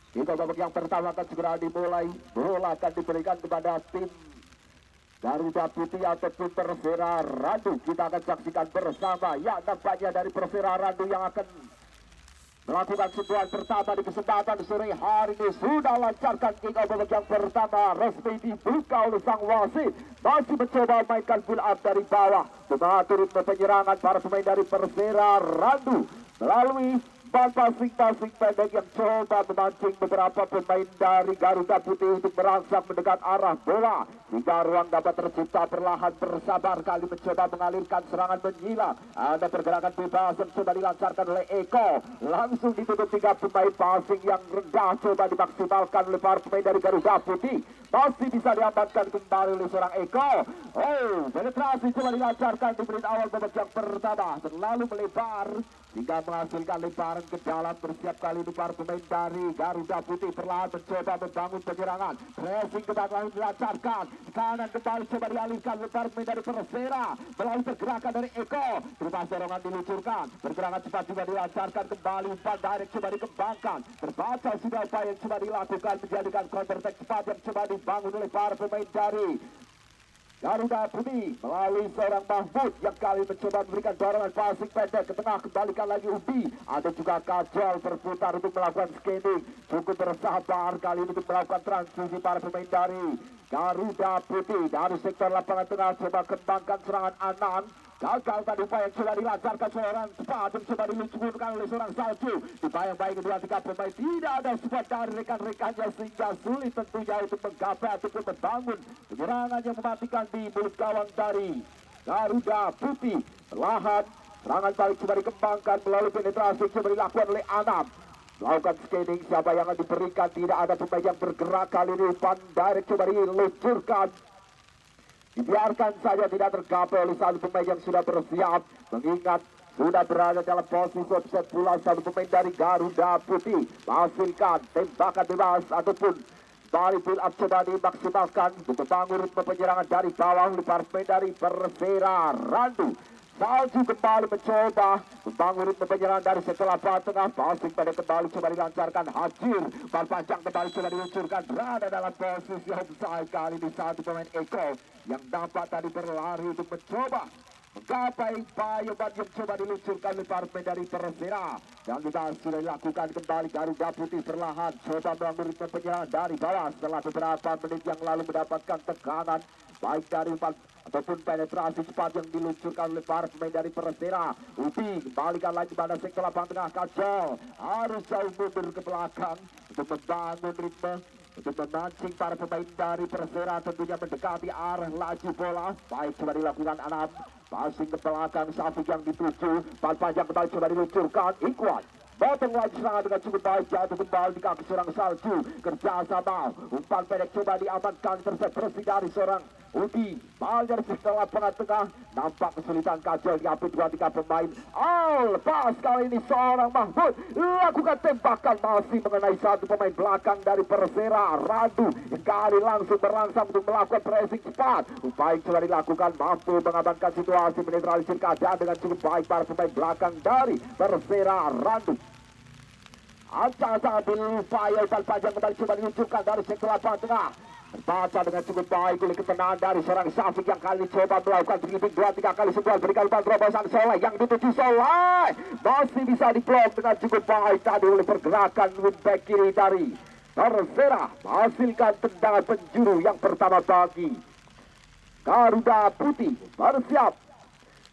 Hingga babak yang pertama akan segera dimulai. Bola akan diberikan kepada tim Garuda Putih ataupun Persera Randu. Kita akan saksikan bersama. Ya, nampaknya dari Persera Randu yang akan melakukan sentuhan pertama di kesempatan sore hari ini. Sudah lancarkan kick off babak yang pertama, resmi dibuka oleh sang wasit. Masih mencoba mainkan build up dari bawah, mengatur ritme penyerangan para pemain dari Persera Randu melalui passing pendek yang coba memancing beberapa pemain dari Garuda Putih untuk merangsang mendekat arah bola, hingga ruang dapat tercipta. Perlahan bersabar kali mencoba mengalirkan serangan menyilang. Ada pergerakan bebas yang coba dilancarkan oleh Eko, langsung ditutup 3 pemain. Passing yang rendah coba dimaksimalkan oleh para pemain dari Garuda Putih, masih bisa diamankan kembali oleh seorang Eko. Penetrasi coba dilancarkan di menit awal babak yang pertama, terlalu melebar hingga menghasilkan lemparan ke dalam. Bersiap kali ini para pemain dari Garuda Putih perlahan mencoba membangun penyerangan. Pressing ke belakang dilancarkan, kanan kembali coba dialihkan oleh para pemain dari Persera melalui pergerakan dari Eko. Berupa serangan diluncurkan, pergerakan cepat juga dilancarkan kembali. Umpan direct coba dikembangkan, terbaca sudah upaya yang coba dilakukan menjadikan counter attack cepat yang coba dibangun oleh para pemain dari Garuda Putih melalui seorang Mahmud yang kali mencoba memberikan dorongan passing pendek ke tengah. Kembalikan lagi Ubi, ada juga Kajol berputar untuk melakukan scanning. Cukup bersabar kali ini untuk melakukan transisi para pemain dari Garuda Putih. Dari sektor lapangan tengah coba kembangkan serangan Anan. Gagal tadi upaya yang coba dilancarkan seorang cepat yang coba diluncurkan oleh seorang Salju. Dibayang-bayang kedua 3 pemain, tidak ada support dari rekan-rekannya sehingga sulit tentunya untuk menggapai ataupun membangun penyerangan yang mematikan di mulut gawang dari Garuda Putih. Perlahan serangan balik coba dikembangkan melalui penetrasi coba dilakukan oleh Anam. Melakukan scanning siapa yang akan diberikan, tidak ada pemain yang bergerak kali ini. Umpan direct coba diluncurkan, dibiarkan saja tidak tergapai oleh satu pemain yang sudah bersiap, mengingat sudah berada dalam posisi offset pula satu pemain dari Garuda Putih. Menghasilkan tembakan bebas ataupun balik build up coba dimaksimalkan untuk membangun ritme penyerangan dari bawah oleh para pemain dari Persera Randu. Salju kembali mencoba membangun ritme penyerangan dari sektor lapangan tengah. Passing pada kembali coba dilancarkan Hajir, bal panjang kembali coba diluncurkan, berada dalam posisi offside kali ini satu pemain Eko yang dapat tadi berlari untuk mencoba menggapai bayoban yang coba diluncurkan oleh para pemain dari Persera. Dan juga sudah dilakukan kembali. Garuda Putih perlahan coba membangun ritme penyerangan dari bawah setelah beberapa menit yang lalu mendapatkan tekanan baik dari umpan ataupun penetrasi cepat yang diluncurkan oleh para pemain dari Persera. Ubi kembalikan lagi pada sektor lapangan tengah. Kacau harus jauh mundur ke belakang untuk membangun ritme, untuk memancing para pemain dari Persera tentunya mendekati arah laju bola. Baik coba dilakukan Anam, passing ke belakang Safik yang dituju, bal panjang kembali coba diluncurkan Ikhwan. Botong lagi serangan dengan cukup baik, jatuh kembali di kaki seorang Salju. Kerjasama, umpan pendek coba diamankan, tersebut dari seorang Udi. Bal dari sektor lapangan tengah, nampak kesulitan Kajol diapit 2-3 pemain. Lepas kali ini seorang Mahmud lakukan tembakan masih mengenai satu pemain belakang dari Persera Randu. Kali langsung berangsang untuk melakukan pressing cepat. Upaya yang coba dilakukan mampu mengamankan situasi, menetralisir keadaan dengan cukup baik para pemain belakang dari Persera Randu. Ancang-ancang upaya umpan panjang kembali coba diluncurkan dari sektor lapangan tengah. Terbaca dengan cukup baik oleh ketenangan dari seorang Safik yang kali coba melakukan dribbling 2-3 kali sebuah berikan umpan terobosan Soleh yang dituju Soleh masih bisa diblok dengan cukup baik tadi oleh pergerakan wingback kiri dari Persera. Menghasilkan tendangan penjuru yang pertama bagi Garuda Putih. Bersiap,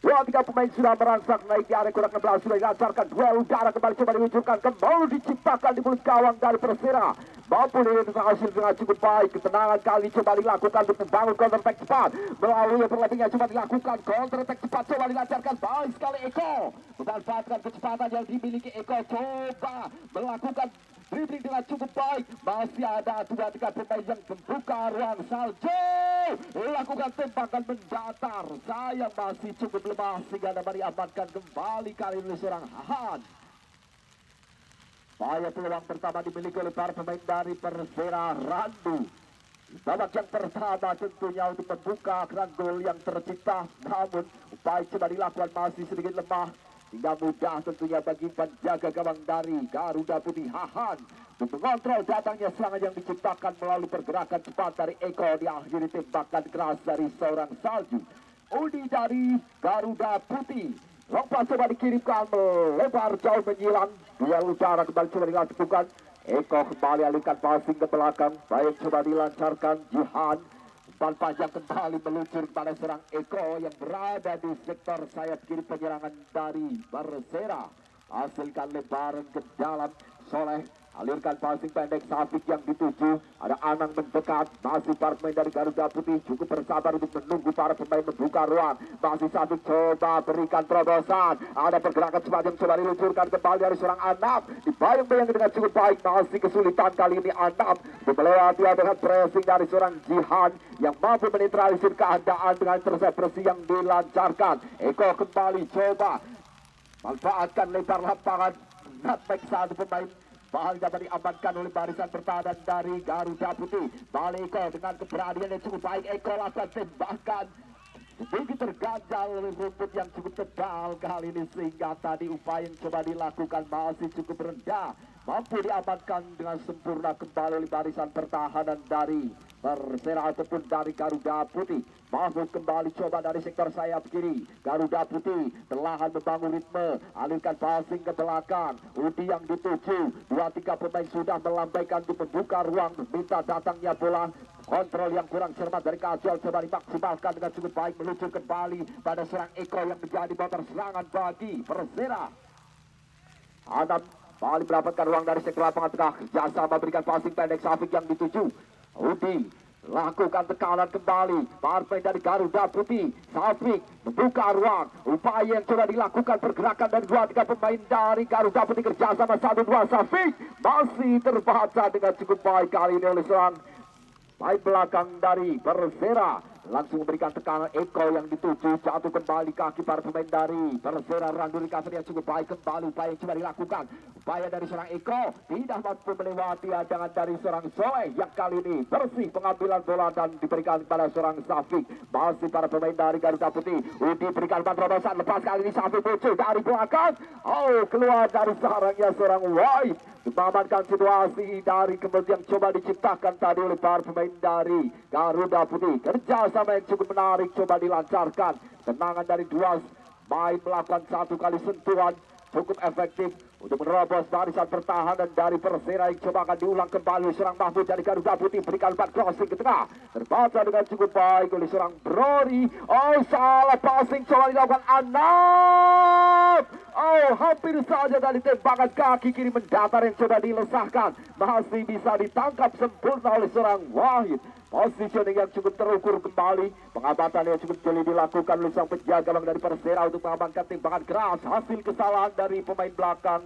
2-3 pemain sudah merangsang naik di area kotak 16, sudah dilancarkan duel udara kembali coba diluncurkan, kembali diciptakan di mulut gawang dari Persera. Mampu hasil dengan cukup baik. Ketenangan kali coba dilakukan untuk membangun counter attack cepat melalui perlebihnya coba dilakukan counter attack cepat coba dilancarkan baik sekali Eko, memanfaatkan kecepatan yang dimiliki Eko, coba melakukan dribbling dengan cukup baik. Masih ada 2-3 pemain yang membuka ruang. Salju lakukan tembakan mendatar, sayang masih cukup lemah sehingga dapat diamankan kembali kali ini seorang Hahan. Bahaya peluang pertama dimiliki oleh para pemain dari Persera Randu. Babak yang pertama tentunya untuk membuka keran gol yang tercipta, namun upaya coba dilakukan masih sedikit lemah. Hingga mudah tentunya bagi penjaga gawang dari Garuda Putih Hahan untuk mengontrol datangnya serangan yang diciptakan melalui pergerakan cepat dari Eko, diakhiri tembakan keras dari seorang Salju. Udi dari Garuda Putih, lompat coba dikirimkan melebar jauh menyilang, duel udara kembali coba dilakukan. Eko kembali alihkan passing ke belakang, baik coba dilancarkan Jihan. Umpan panjang kembali meluncur kepada serang Eko yang berada di sektor sayap kiri penyerangan dari Persera. Hasilkan lebaran ke dalam, Soleh alirkan passing pendek, Safik yang dituju, ada Anang mendekat, masih para pemain dari Garuda Putih cukup bersabar untuk menunggu para pemain membuka ruang. Masih Safik coba berikan terobosan, ada pergerakan cepat yang coba diluncurkan kembali dari seorang Anam, dibayang-bayang dengan cukup baik, masih kesulitan kali ini Anam melewati dengan pressing dari seorang Jihan yang mampu menetralisir keadaan dengan intercept yang dilancarkan. Eko kembali coba manfaatkan lebar lapangan, nutmeg satu pemain. Bal dapat diamankan oleh barisan pertahanan dari Garuda Putih. Balik Eko dengan keberanian yang cukup baik. Eko lakukan tembakan sedikit terganjal oleh rumput yang cukup tebal kali ini, sehingga tadi upaya yang coba dilakukan masih cukup rendah. Mampu diamankan dengan sempurna kembali oleh barisan pertahanan dari Persera ataupun dari Garuda Putih. Mahmud kembali coba dari sektor sayap kiri. Garuda Putih perlahan membangun ritme, alihkan passing ke belakang. Udi yang dituju, 2-3 pemain sudah melambaikan untuk membuka ruang, minta datangnya bola. Kontrol yang kurang cermat dari Kajol coba dimaksimalkan dengan cukup baik, meluncur kembali pada serang Eko yang menjadi motor serangan bagi Persera. Adam Bali mendapatkan ruang dari sektor lapangan tengah, jasa memberikan passing pendek, Safik yang dituju. Udi lakukan tekanan kembali, partai dari Garuda Putih. Safik membuka ruang, upaya yang coba dilakukan pergerakan dari 2-3 pemain dari Garuda Putih kerjasama 1-2. Safik masih terbaca dengan cukup baik kali ini oleh seorang baik belakang dari Persera. Langsung memberikan tekanan, Eko yang dituju, jatuh kembali kaki para pemain dari Persera. Randu recovery yang cukup baik kembali, upaya yang coba dilakukan, upaya dari seorang Eko tidak mampu melewati hadangan dari seorang Soleh yang kali ini bersih pengambilan bola dan diberikan kepada seorang Safik. Masih para pemain dari Garuda Putih, Udi berikan terobosan, lepas kali ini Safik muncul dari belakang, keluar dari sarangnya seorang White, mengamankan situasi dari kemudian coba diciptakan tadi oleh para pemain dari Garuda Putih. Kerjasama yang cukup menarik coba dilancarkan, tenangan dari dua main melakukan 1 kali sentuhan cukup efektif untuk menerobos barisan pertahanan dari Persera yang coba akan diulang kembali. Serang Mahmud dari Garuda Putih berikan umpan crossing ke tengah, terbaca dengan cukup baik oleh seorang Brody. Salah passing coba dilakukan Anam. Hampir saja dari tembakan kaki kiri mendatar yang coba dilesahkan, masih bisa ditangkap sempurna oleh seorang Wahid. Positioning yang cukup terukur kembali, pengamatan yang cukup jeli dilakukan oleh sang penjaga gawang dari Persera untuk mengamankan tembakan keras. Hasil kesalahan dari pemain belakang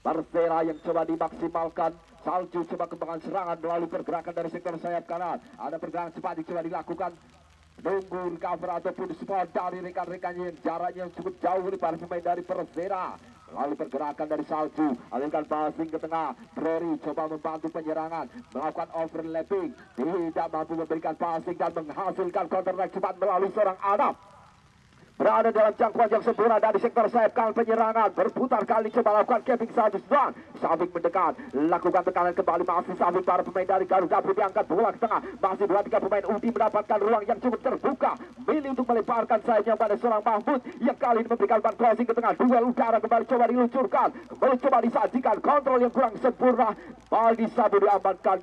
Persera yang coba dimaksimalkan. Salju coba kembangkan serangan melalui pergerakan dari sektor sayap kanan. Ada pergerakan cepat yang coba dilakukan, nunggu cover ataupun support dari rekan-rekannya yang jaraknya cukup jauh dari para pemain dari Persera. Lalu pergerakan dari Salju, alihkan passing ke tengah. Brori coba membantu penyerangan, melakukan overlapping, tidak mampu memberikan passing dan menghasilkan counter attack cepat melalui seorang Adam. Berada dalam jangkauan yang sempurna dari sektor sayap kanan penyerangan, berputar kali coba lakukan capping Salju dan Safik mendekat, lakukan tekanan kembali, masih Safik para pemain dari Garuda Putih angkat bola ke tengah, masih 2-3 pemain Udi mendapatkan ruang yang cukup terbuka, milih untuk melebarkan sayapnya pada seorang Mahmud yang kali ini memberikan umpan crossing ke tengah. Duel udara kembali coba diluncurkan, kembali coba disajikan, kontrol yang kurang sempurna, bal disabu diamankan.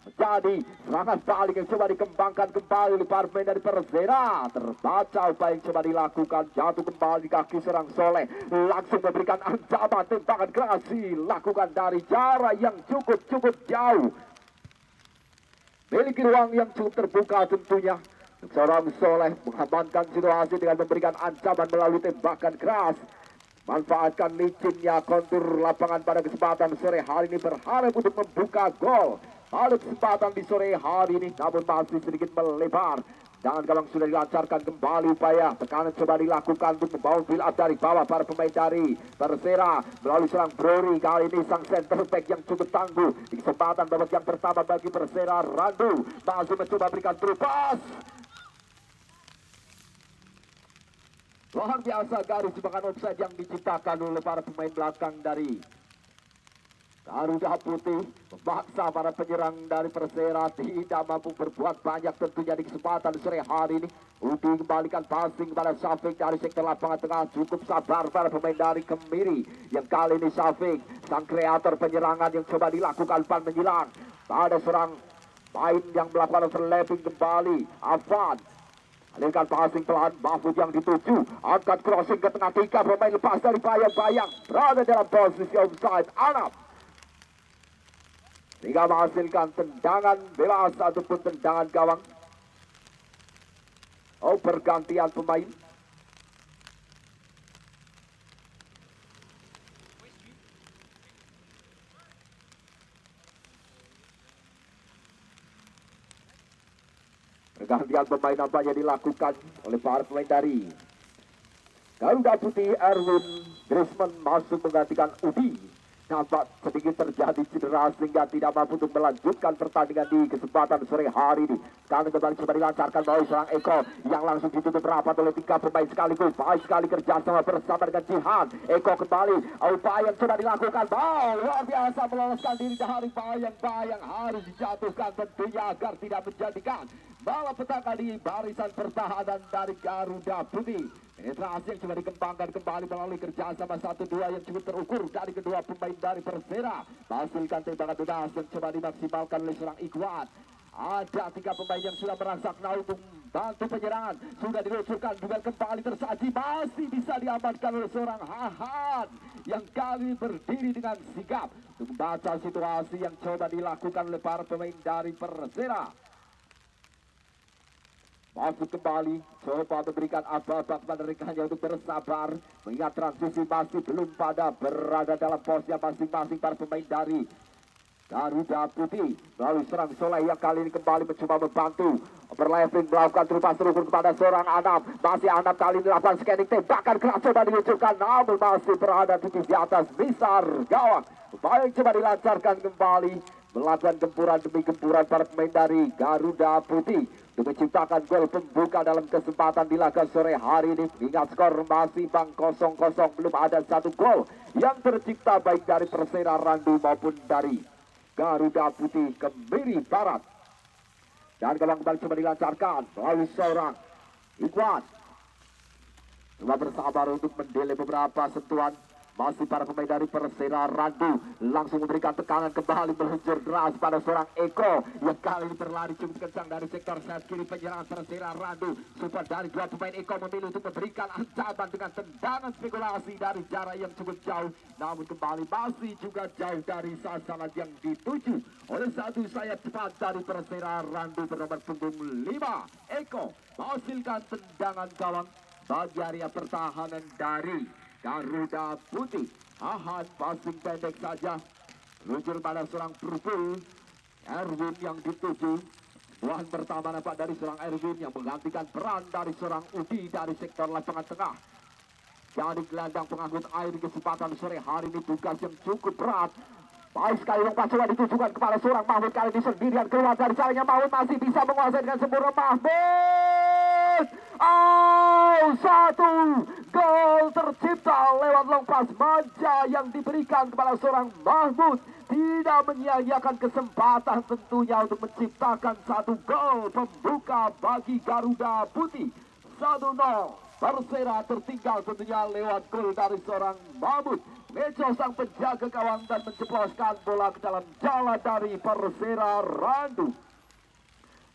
Jadi serangan balik yang coba dikembangkan kembali oleh para pemain dari Persera. Terbaca upaya yang coba dilakukan, jatuh kembali di kaki serang Soleh, langsung memberikan ancaman tembakan keras dilakukan dari jarak yang cukup jauh, memiliki ruang yang cukup terbuka tentunya. Seorang Soleh mengamankan situasi dengan memberikan ancaman melalui tembakan keras. Manfaatkan licinnya kontur lapangan pada kesempatan sore hari ini, berharap untuk membuka gol. Ada kesempatan di sore hari ini, namun masih sedikit melebar. Jangan gawang sudah dilancarkan kembali upaya tekanan coba dilakukan untuk membawa build up dari bawah para pemain dari Persera melalui serang Brori. Kali ini sang center back yang cukup tangguh di kesempatan babak yang pertama bagi Persera. Randu masih mencoba berikan terupas. Luar biasa garis jebakan offside yang diciptakan oleh para pemain belakang dari Garuda Putih memaksa para penyerang dari Persera tidak mampu berbuat banyak tentunya di kesempatan sore hari ini. Udi kembalikan passing kepada Syafiq dari sektor lapangan tengah. Cukup sabar para pemain dari Kemiri. Yang kali ini Syafiq, sang kreator penyerangan yang coba dilakukan pan menyilang. Ada seorang main yang melakukan overlapping kembali. Afan alihkan passing pelan, Mahfud yang dituju. Angkat crossing ke tengah, tiga pemain lepas dari bayang-bayang. Berada dalam posisi offside. Anam sehingga menghasilkan tendangan bebas ataupun tendangan gawang. Pergantian pemain. Pergantian pemain nampaknya dilakukan oleh para pemain dari Garuda Putih. Erwin Griezmann masuk menggantikan Udi. Nampak sedikit terjadi cedera sehingga tidak mampu untuk melanjutkan pertandingan di kesempatan sore hari ini. Sekarang kembali coba dilancarkan melalui seorang Eko yang langsung ditutup rapat oleh tiga pemain sekaligus. Baik sekali kerjasama bersama dengan Jihan. Eko kembali, upaya yang sudah dilakukan. Luar biasa meloloskan diri dari bayang-bayang. Harus dijatuhkan tentunya agar tidak menjadikan bola petaka di barisan pertahanan dari Garuda Putih. Penetrasi yang coba dikembangkan kembali melalui kerjasama 1-2 yang cukup terukur dari kedua pemain dari Persera. Menghasilkan tembakan bebas yang coba dimaksimalkan oleh seorang Ikhwan. Ada tiga pemain yang sudah merangsek untuk bantu penyerangan. Sudah diluncurkan, duel kembali tersaji. Masih bisa diamankan oleh seorang Hahan yang kali berdiri dengan sigap untuk membaca situasi yang coba dilakukan oleh para pemain dari Persera. Masuk kembali, coba memberikan aba-aba kepada rekannya untuk bersabar. Mengingat transisi masih belum pada berada dalam posnya masing-masing para pemain dari Garuda Putih. Melalui serang Soleh yang kali ini kembali mencoba membantu. Overlapping melakukan terupas terukur kepada seorang Anam. Masih Anam kali ini melakukan scanning tembakan keras coba diluncurkan. Namun masih berada tipis di atas misar gawang. Upaya yang coba dilancarkan kembali. Melakukan gempuran demi gempuran para pemain dari Garuda Putih untuk menciptakan gol pembuka dalam kesempatan di laga sore hari ini. Ingat skor masih bang 0-0, belum ada satu gol yang tercipta baik dari Persera Randu maupun dari Garuda Putih Kemiri Barat. Dan gawang kembali coba dilancarkan melalui seorang Ikhwan. Coba bersabar untuk mendelay beberapa sentuhan. Masih para pemain dari Persera Randu langsung memberikan tekanan kembali meluncur deras pada seorang Eko yang kali ini berlari cukup kencang dari sektor sayap kiri penyerangan Persera Randu. Support dari dua pemain Eko memilih untuk memberikan ancaman dengan tendangan spekulasi dari jarak yang cukup jauh. Namun kembali masih juga jauh dari sasaran yang dituju oleh satu sayap cepat dari Persera Randu bernomor punggung 5. Eko menghasilkan tendangan gawang bagi area pertahanan dari Garuda Putih. Ahan passing pendek saja, luncur pada seorang Purple. Erwin yang dituju. Buahan pertama nampak dari seorang Erwin yang menggantikan peran dari seorang Udi dari sektor lapangan tengah. Jadi gelandang pengangkut air di kesempatan sore hari ini tugas yang cukup berat. Baik sekali lompat coba ditujukan kepada seorang Mahmud kali ini sendirian keluar dari caranya. Mahmud masih bisa menguasai dengan sempurna. Mahmud, satu gol tercipta lewat lompat manja yang diberikan kepada seorang Mahmud. Tidak menyia-nyiakan kesempatan tentunya untuk menciptakan satu gol pembuka bagi Garuda Putih. 1-0. Persera tertinggal tentunya lewat gol dari seorang Mahmud. Meco sang penjaga gawang dan menceploskan bola ke dalam jala dari Persera Randu.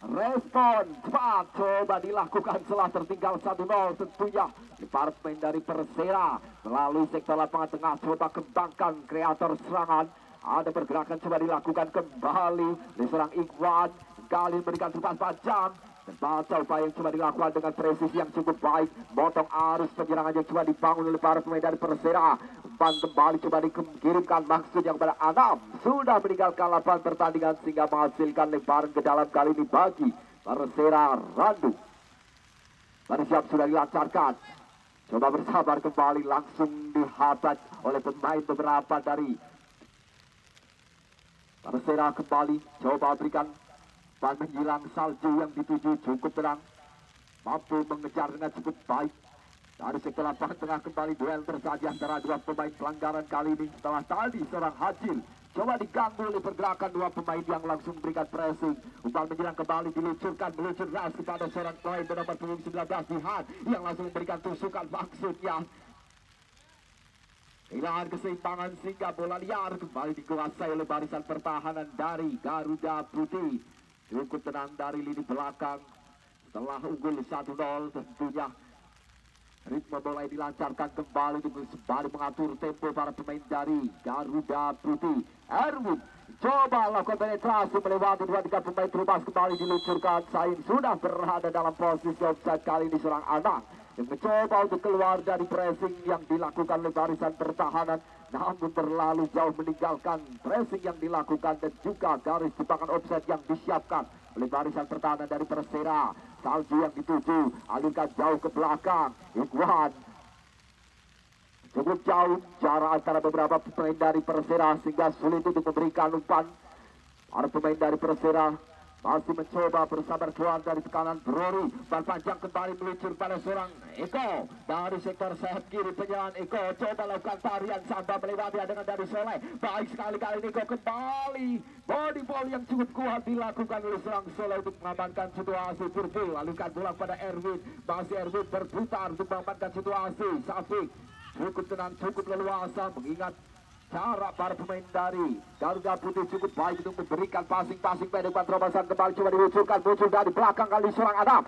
Respon cepat coba dilakukan setelah tertinggal 1-0 tentunya. Departemen dari Persera melalui sektor lapangan tengah coba kembangkan kreator serangan. Ada pergerakan coba dilakukan kembali oleh seorang Ikhwan. Kali memberikan tepat panjang. Terbaca upaya yang coba dilakukan dengan presisi yang cukup baik. Motong arus penyerangan yang coba dibangun oleh para pemain dari Persera. Umpan kembali coba dikirimkan maksud yang pada Anam. Sudah meninggalkan lapangan pertandingan sehingga menghasilkan lebaran ke dalam kali ini bagi Persera Randu. Bersiap sudah dilancarkan. Coba bersabar kembali langsung dihabat oleh pemain beberapa dari Persera kembali. Coba berikan dan menyilang salju yang dituju cukup terang. Mampu mengejar dengan cukup baik. Dari sektor lapangan tengah kembali duel tersaji antara dua pemain pelanggaran kali ini. Setelah tadi seorang Hajil Coba diganggu oleh pergerakan dua pemain yang langsung memberikan pressing. Umpan menyerang kembali diluncurkan, meluncur ras kepada seorang pemain bernomor punggung 19 Jihan yang langsung memberikan tusukan maksudnya. Kehilangan keseimbangan sehingga bola liar kembali dikuasai oleh barisan pertahanan dari Garuda Putih. Cukup tenang dari lini belakang. Setelah unggul 1-0 tentunya ritme bola dilancarkan kembali untuk kembali mengatur tempo para pemain dari Garuda Putih. Erwin coba lakukan penetrasi melewati 2-3 pemain terubas kembali diluncurkan. Sain sudah berada dalam posisi offside kali ini seorang anak yang mencoba untuk keluar dari pressing yang dilakukan oleh barisan pertahanan, namun terlalu jauh meninggalkan pressing yang dilakukan dan juga garis jebakan offside yang disiapkan oleh barisan pertahanan dari Persera. Salju yang dituju, alirkan jauh ke belakang. Ikhwan cukup jauh jarak antara beberapa pemain dari Persera sehingga sulit untuk memberikan umpan. Para pemain dari Persera masih mencoba bersabar keluar dari tekanan Brori. Bal panjang kembali meluncur pada seorang Eko dari sektor sayap kiri penyerang. Eko coba lakukan tarian samba melewati dengan dari Soleh. Baik sekali kali ini Eko kembali. Body ball yang cukup kuat dilakukan oleh seorang Soleh untuk mengamankan situasi. Purpul lalukan bola pada Erwin. Masih Erwin berputar untuk mengamankan situasi. Safik cukup tenang, cukup leluasa mengingat cara para pemain dari Garuda Putih cukup baik untuk memberikan passing-passing pendek. Terobosan kembali coba diluncurkan, muncul dari belakang kali seorang Adam,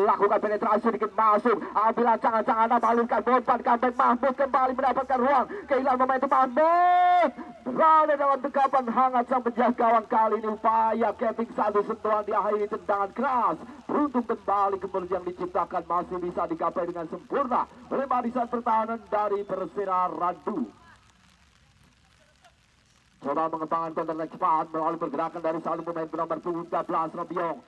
lakukan penetrasi sedikit masuk, ambil ancangan Adam, alirkan umpan comeback. Mahmud kembali mendapatkan ruang, kehilangan momentum. Mahmud berada dalam dekapan hangat sang penjaga gawang. Kali ini upaya capping satu sentuhan diakhiri tendangan keras. Beruntung kembali kemudian yang diciptakan masih bisa digapai dengan sempurna oleh barisan pertahanan dari Persera Randu. Coba mengembangkan counter cepat melalui pergerakan dari salah pemain bernomor 13 Robiong.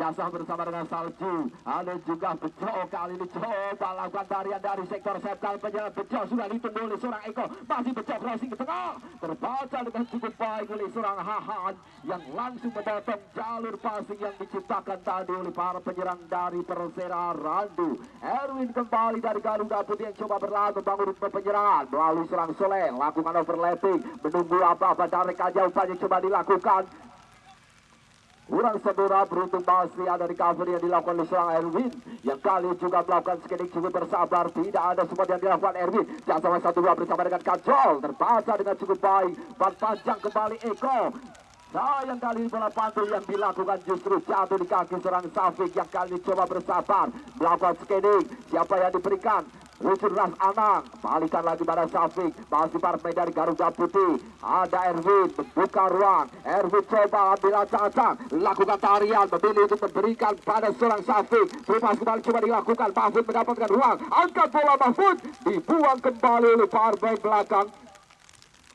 Jasa bersama dengan Salju. Ada juga Bejo kali ini coba lakukan tarian dari sektor sayap kali penyerang. Bejo sudah ditunggu oleh seorang Eko. Masih Bejo crossing ke tengah. Terbaca dengan cukup baik oleh seorang Hahan yang langsung memotong jalur passing yang diciptakan tadi oleh para penyerang dari Persera Randu. Erwin kembali dari Garuda Putih yang coba berlalu membangun ritme penyerangan melalui seorang Soleh. Lakukan overlapping. Menunggu apa-apa dari kajau saja coba dilakukan. Kurang sempurna, beruntung masih ada recovery yang dilakukan oleh seorang Erwin yang kali juga melakukan scanning cukup bersabar. Tidak ada semua yang dilakukan Erwin. Jasa 1-2 bersama dengan Kajol terbaca dengan cukup baik. Ban panjang kembali Eko. Sayang kali ini bola pantul yang dilakukan justru jatuh di kaki seorang Safik yang kali ini coba bersabar melakukan scanning. Siapa yang diberikan? Luncur ras Anang, balikan lagi pada Safik. Masih para pemain dari Garuda Putih. Ada Erwin, membuka ruang. Erwin coba ambil ancang-ancang, lakukan tarian, memilih untuk memberikan pada seorang Safik. Terus kembali coba dilakukan. Mahfud mendapatkan ruang. Angkat bola Mahfud, dibuang kembali oleh para pemain belakang.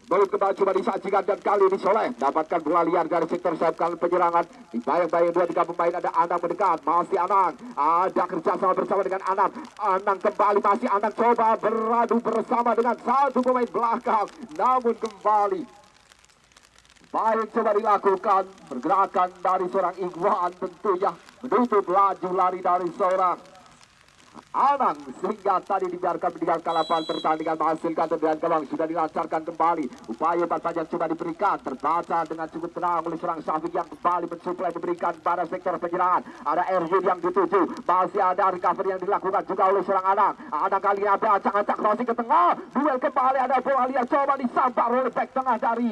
Belum kembali coba disajikan dan kali ini Soleh dapatkan bola liar dari sektor sayap kali penyerangan. Dibayang-bayang 2-3 pemain, ada Anang mendekat, masih Anang, ada kerjasama bersama dengan Anang. Anang kembali, masih Anang coba beradu bersama dengan satu pemain belakang, namun kembali baik coba dilakukan pergerakan dari seorang Ikhwan tentunya menutup laju lari dari seorang Anang sehingga tadi dibiarkan meninggalkan lapangan pertandingan menghasilkan tendangan gawang sudah dilancarkan kembali. Upaya umpan panjang coba diberikan terbaca dengan cukup tenang oleh seorang Safik yang kembali mensuplai memberikan pada sektor penyerangan. Ada Erwin yang dituju, masih ada recovery yang dilakukan juga oleh seorang Anang. Anang kali ini ada acak-acak crossing ke tengah, duel kembali, ada bola liar coba disambar oleh back tengah dari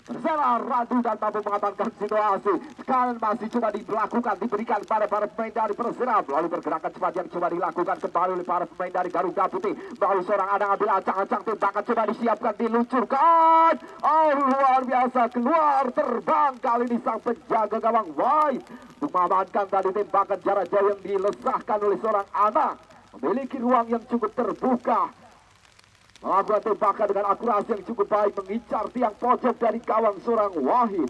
Persera Randu dan mampu mengamankan situasi. Sekarang masih coba dilakukan, diberikan pada para pemain dari Persera melalui pergerakan cepat yang coba dilakukan kembali oleh para pemain dari Garuda Putih. Melalui seorang Anang ambil ancang-ancang tembakan coba disiapkan, diluncurkan. Oh luar biasa, keluar terbang kali ini sang penjaga gawang White untuk mengamankan tadi tembakan jarak jauh yang dilesahkan oleh seorang Anang. Memiliki ruang yang cukup terbuka. Melakukan tembakan dengan akurasi yang cukup baik, mengincar tiang pojok dari gawang seorang Wahid.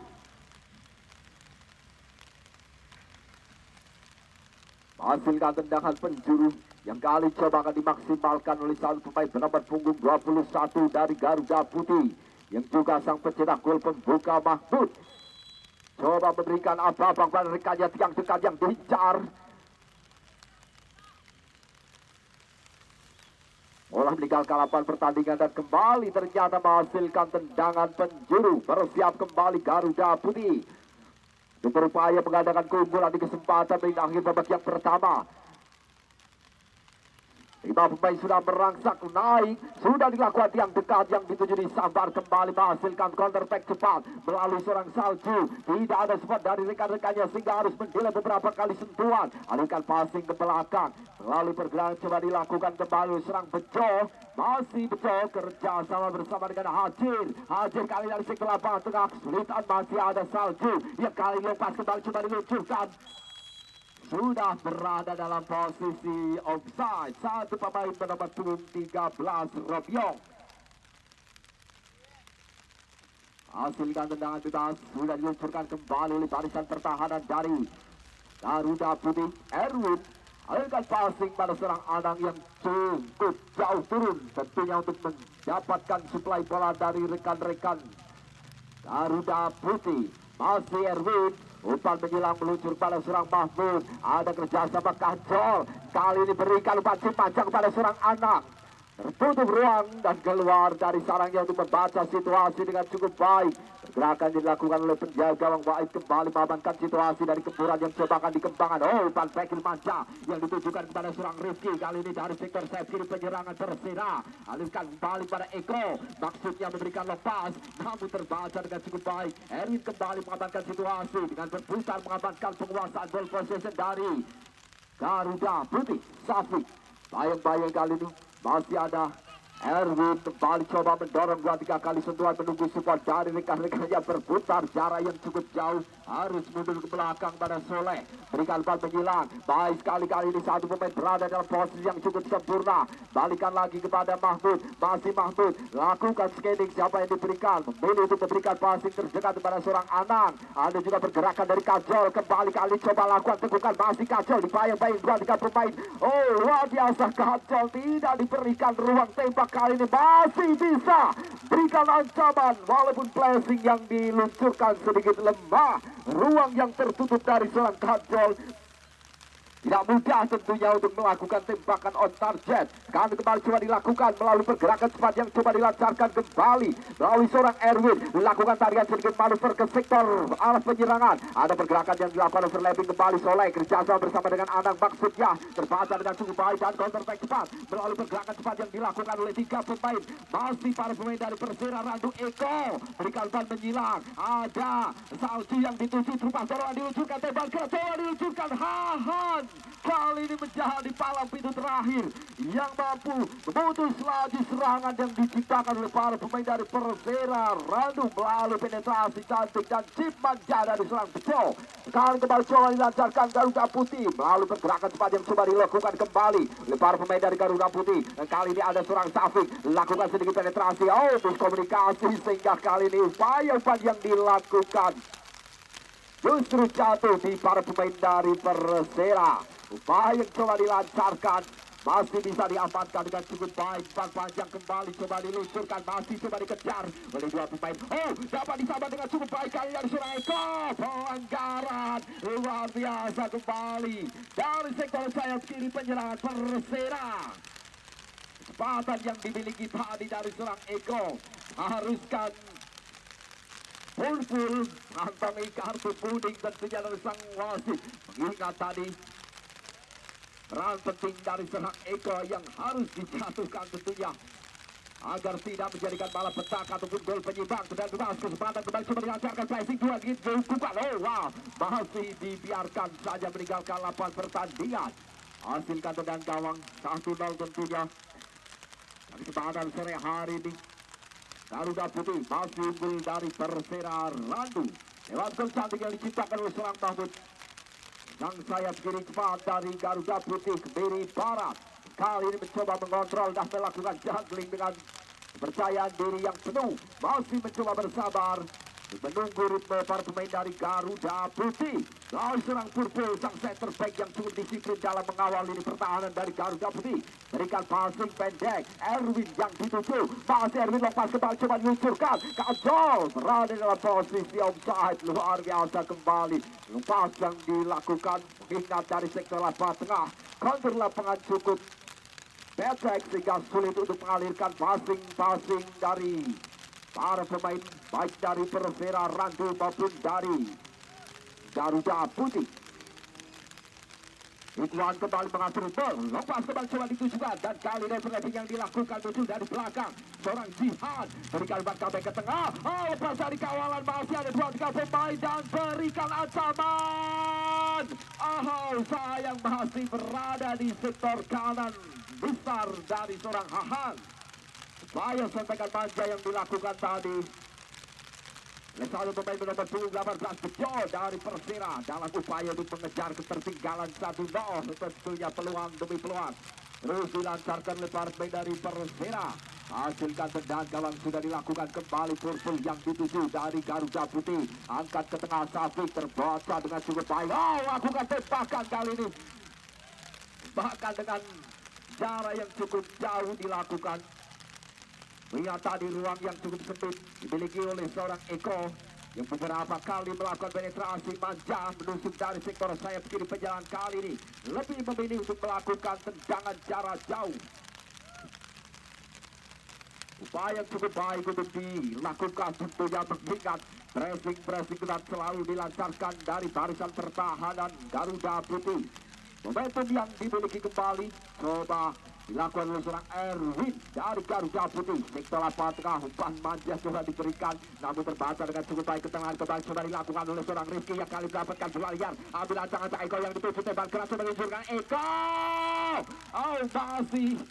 Hasilkan tendangan penjuru yang kali coba akan dimaksimalkan oleh satu pemain bernomor punggung 21 dari Garuda Putih yang juga sang pencetak gol pembuka Mahmud. Coba memberikan apa-apa kepada rekannya tiang dekat yang diincar. Bola meninggalkan lapangan pertandingan dan kembali ternyata menghasilkan tendangan penjuru. Bersiap kembali Garuda Putih untuk berupaya mengadakan keunggulan di kesempatan di akhir babak yang pertama. 5 pemain sudah merangsek naik, sudah dilakukan yang dekat yang dituju disambar kembali menghasilkan counter attack cepat melalui seorang Salju. Tidak ada support dari rekan-rekannya sehingga harus mendelay beberapa kali sentuhan. Alihkan passing ke belakang melalui pergerakan coba dilakukan kembali serang Bejo. Masih Bejo kerja sama bersama dengan Hajir. Hajir kali dari sektor lapangan tengah kesulitan, masih ada Salju yang kali lepas kembali coba diluncurkan. Sudah berada dalam posisi offside. Satu pemain bernomor punggung 13 Robiong. Hasilkan tendangan bebas sudah diluncurkan kembali oleh barisan pertahanan dari Garuda Putih. Erwin alihkan passing pada seorang Anang yang cukup jauh turun, tentunya untuk mendapatkan suplai bola dari rekan-rekan Garuda Putih. Masih Erwin, umpan menyilang meluncur pada seorang Mahmud. Ada kerjasama Kajol. Kali ini berikan umpan panjang pada seorang Anak. Tertutup ruang dan keluar dari sarangnya untuk membaca situasi dengan cukup baik. Pergerakan dilakukan oleh penjaga gawang Wahid kembali mengamankan situasi dari gempuran yang coba akan dikembangkan. Oh, umpan back manca yang ditujukan kepada seorang Rifki. Kali ini dari sektor sayap kiri penyerangan Persira. Alihkan kembali pada Eko. Maksudnya memberikan lepas, namun terbaca dengan cukup baik. Erwin kembali mengamankan situasi dengan berputar mengamankan penguasaan ball possession dari Garuda Putih. Safik bayang-bayang kali ini masih ada Erwin kembali coba mendorong 2-3 kali sentuhan menunggu support dari rekan-rekannya berputar jarak yang cukup jauh, harus mundur ke belakang pada Soleh, berikan bal menyilang. Baik sekali kali ini satu pemain berada dalam posisi yang cukup sempurna. Balikan lagi kepada Mahmud, masih Mahmud lakukan scanning siapa yang diberikan, memilih untuk memberikan passing terdekat kepada seorang Anang. Ada juga pergerakan dari Kajol, kembali kali coba lakukan tegukan, masih Kajol dibayang-bayang 2-3 pemain. Oh, luar biasa Kajol, tidak diberikan ruang tembak. Kali ini masih bisa berikan ancaman walaupun placing yang diluncurkan sedikit lemah. Ruang yang tertutup dari seorang Kajol. Tidak mudah tentunya untuk melakukan tembakan on target. Sekarang kembali coba dilakukan melalui pergerakan cepat yang coba dilancarkan kembali melalui seorang Erwin. Lakukan tarian sedikit manuver ke sektor arah penyerangan. Ada pergerakan yang dilakukan overlapping kembali Soleh. Kerjasama bersama dengan Anang maksudnya. Terbaca dengan cukup baik dan counter attack cepat melalui pergerakan cepat yang dilakukan oleh 3 pemain. Masih para pemain dari Persira Randu Eko. Berikan ban menyilang. Ada Salju yang dituju terubah dorongan diluncurkan tembak ke coba diluncurkan Hahan. Kali ini menjadi palang pintu terakhir yang mampu memutus laju serangan yang diciptakan oleh para pemain dari Persira Randu melalui penetrasi cantik dan chip manja dari seorang Bejo. Sekarang kembali coba dilancarkan Garuda Putih melalui pergerakan cepat yang coba dilakukan kembali oleh para pemain dari Garuda Putih. Dan kali ini ada seorang Safik lakukan sedikit penetrasi, miskomunikasi sehingga kali ini upaya-upaya yang dilakukan justru jatuh di para pemain dari Persira. Upaya yang coba dilancarkan masih bisa diamankan dengan cukup baik. Bang panjang kembali coba diluncurkan, masih coba dikejar oleh 2 pemain. Oh, dapat disabar dengan cukup baik kali dari seorang Eko. Pelanggaran luar biasa kembali dari sektor sayap kiri penyerangan Persira. Kecepatan yang dimiliki tadi dari seorang Eko haruskan full mengantongi kartu kuning tentunya dari sang wasit. Mengingat tadi peran penting dari seorang Eko yang harus dijatuhkan tentunya agar tidak menjadikan malapetaka ataupun gol penyimbang. Dan bebas kesempatan kembali coba dilancarkan placing 2 gitu bukan. Oh wow, masih dibiarkan saja meninggalkan lapangan pertandingan. Hasilkan tendangan gawang 1-0 tentunya. Dan kesempatan sore hari ini Garuda Putih masih unggul dari Persira Randu lewat gol cantik yang diciptakan oleh seorang Mahmud. Sang sayap kiri cepat dari Garuda Putih kiri barat kali ini mencoba mengontrol dan melakukan juggling dengan kepercayaan diri yang penuh. Masih mencoba bersabar menunggu ritme para pemain dari Garuda Putih. Lalu serang Purple, sang center back yang cukup disiplin dalam mengawal lini pertahanan dari Garuda Putih. Berikan passing pendek, Erwin yang dituju. Masih Erwin lepas kembali coba diluncurkan. Kajol berada dalam posisi offside. Luar biasa kembali. Lepas yang dilakukan mengingat dari sektor lapangan tengah. Counter lapangan cukup Patrick sehingga sulit untuk mengalirkan passing dari para pemain baik dari Persera Randu maupun dari Garuda Putih. Ridwan kembali mengatur ball, lepas kembali coba ditujukan dan kali ini pressing yang dilakukan muncul dari belakang. Seorang Jihan berikan umpan comeback ke tengah. Lepas dari kawalan masih ada 2-3 pemain dan berikan ancaman. Sayang masih berada di sektor kanan besar dari seorang Hahan. Upaya sentekan manja yang dilakukan tadi satu pemain nomor 18 Bejo dari Persera dalam upaya untuk mengejar ketertinggalan 1-0. Tentunya peluang demi peluang terus dilancarkan oleh pemain dari Persera. Hasilkan tendangan gawang sudah dilakukan kembali. Purple yang dituju dari Garuda Putih, angkat ke tengah. Safik terbaca dengan cukup baik. Lakukan tembakan kali ini bahkan dengan jarak yang cukup jauh dilakukan. Lihat tadi ruang yang cukup sempit dimiliki oleh seorang Eko yang beberapa kali melakukan penetrasi manja menusuk dari sektor sayap kiri. Penjalan kali ini lebih memilih untuk melakukan tendangan jarak jauh. Upaya cukup baik untuk dilakukan tentunya mengingat pressing ketat selalu dilancarkan dari barisan pertahanan Garuda Putih. Momentum yang dimiliki kembali coba dilakukan oleh seorang Erwin dari Garuda Putih. Sektor lapangan tengah, umpan manja coba diberikan namun terbaca dengan cukup baik. Ketengahan kembali coba dilakukan oleh seorang Rizky yang kali mendapatkan bola liar. Ambil ancang-ancang Eko yang dituju, tembak keras coba diluncurkan Eko. Masih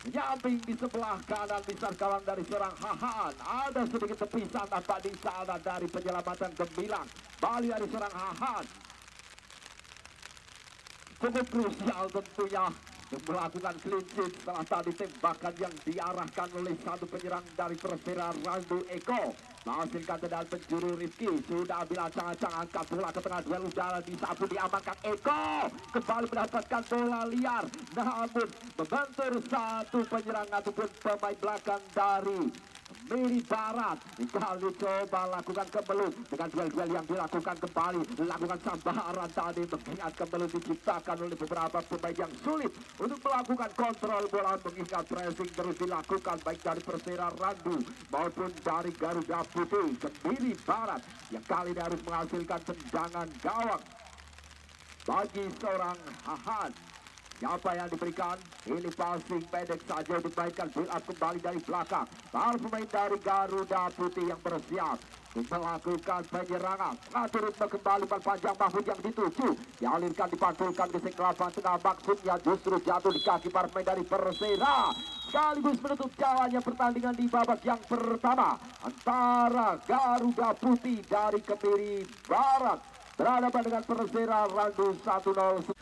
nyamping di sebelah kanan besar kawan dari seorang Hahan. Ada sedikit tepisan tampak di sana dari penyelamatan gemilang balik dari seorang Hahan. Cukup krusial tentunya untuk melakukan clean sheet setelah tadi tembakan yang diarahkan oleh satu penyerang dari Persera Randu Eko. Menghasilkan tendangan penjuru. Rizky sudah ambil ancang-ancang, angkat bola ke tengah, duel udara disapu, diamankan Eko. Kembali mendapatkan bola liar namun membentur satu penyerang ataupun pemain belakang dari Miri Barat. Kali coba lakukan kembali dengan duel-duel yang dilakukan kembali, lakukan sambaran tadi mengingat kembali diciptakan oleh beberapa pemain yang sulit untuk melakukan kontrol bola. Mengingat pressing terus dilakukan baik dari Persera Randu maupun dari Garuda Putih. Miri Barat yang kali ini harus menghasilkan tendangan gawang bagi seorang Hahan. Siapa yang diberikan? Ini passing pendek saja dimainkan, build up kembali dari belakang. Para pemain dari Garuda Putih yang bersiap melakukan penyerangan. Atur kembali panjang Mahfud yang dituju, dialirkan, dipantulkan ke sektor tengah. Maksudnya justru jatuh di kaki para pemain dari Persera. Sekaligus menutup jalannya pertandingan di babak yang pertama antara Garuda Putih dari Kemiri Barat berhadapan dengan Persera Randu 1-0.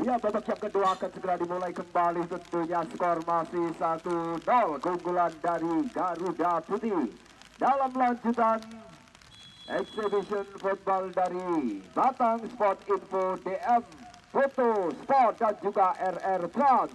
Ya, babak yang kedua akan segera dimulai kembali. Tentunya skor masih 1-0 keunggulan dari Garuda Putih. Dalam lanjutan exhibition football dari Batang Sport Info, DM, Foto Sport dan juga RR Plus.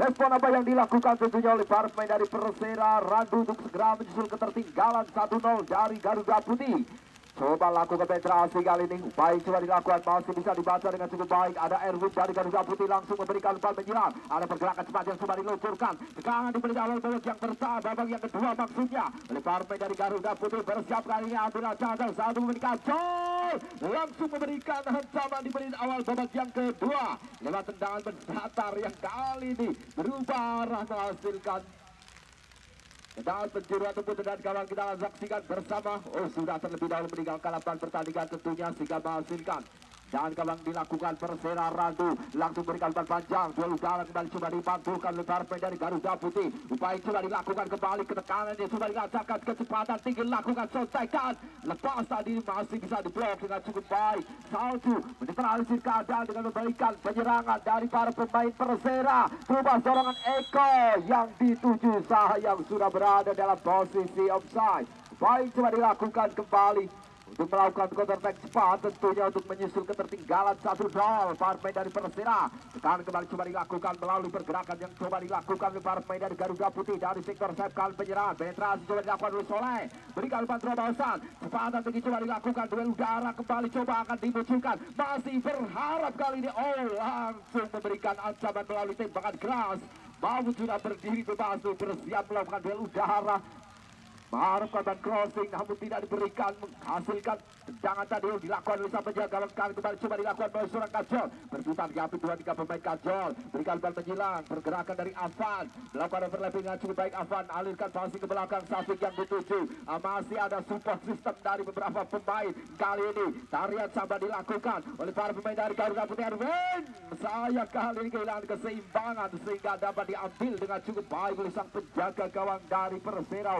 Respon apa yang dilakukan tentunya oleh para pemain dari Persera Randu untuk segera menyusul ketertinggalan 1-0 dari Garuda Putih. Coba lakukan penetrasi kali ini, baik coba dilakukan, masih bisa dibaca dengan cukup baik. Ada Erwin dari Garuda Putih langsung memberikan umpan menyerang. Ada pergerakan cepat yang coba diluncurkan. Tekanan diberi awal babak yang pertama, babak yang kedua maksudnya. Oleh partai dari Garuda Putih bersiap kali ini, ambil ancang satu memberikan gol. Langsung memberikan ancaman diberi awal babak yang kedua. Lewat tendangan berdatar yang kali ini berubah arah menghasilkan tendangan penjuru ataupun tendangan gawang. Kita saksikan bersama. Sudah terlebih dahulu meninggalkan lapangan pertandingan tentunya sehingga menghasilkan dan gawang dilakukan Persera Randu. Langsung berikan umpan panjang, duel udara kembali coba dipantulkan oleh pemain dari Garuda Putih. Upaya coba dilakukan kembali ke tekanan, dia coba dilancarkan kecepatan tinggi, lakukan sontekan. Lepas tadi masih bisa diblok dengan cukup baik. Salju menetralisir keadaan dengan memberikan penyerangan dari para pemain Persera. Berubah serangan Eko yang dituju yang sudah berada dalam posisi offside. Baik coba dilakukan kembali untuk melakukan counter attack cepat tentunya untuk menyusul ketertinggalan 1-0. Para pemain dari Persela tekan kembali coba dilakukan melalui pergerakan yang coba dilakukan oleh para pemain dari Garuda Putih dari sektor sayap penyerang. Penetrasi coba dilakukan oleh Soleh, berikan umpan terobosan cepatan tinggi coba dilakukan, duel udara kembali coba akan dimunculkan, masih berharap kali ini langsung memberikan ancaman melalui tembakan keras. Mahmud sudah berdiri bebas bersiap melakukan duel udara. Mengharap korban crossing namun tidak diberikan, menghasilkan tendangan tadi dilakukan oleh sang penjaga gawang. Kembali coba dilakukan oleh seorang Kajol, berputar di api 2-3 pemain Kajol, berikan bal menyilang, pergerakan dari Afan, melakukan overlapping dengan cukup baik. Afan alirkan passing ke belakang, Safik yang dituju, masih ada support system dari beberapa pemain. Kali ini tarian sama dilakukan oleh para pemain dari Garuda Putih. Erwin sayang kali ini kehilangan keseimbangan sehingga dapat diambil dengan cukup baik oleh sang penjaga gawang dari Persela.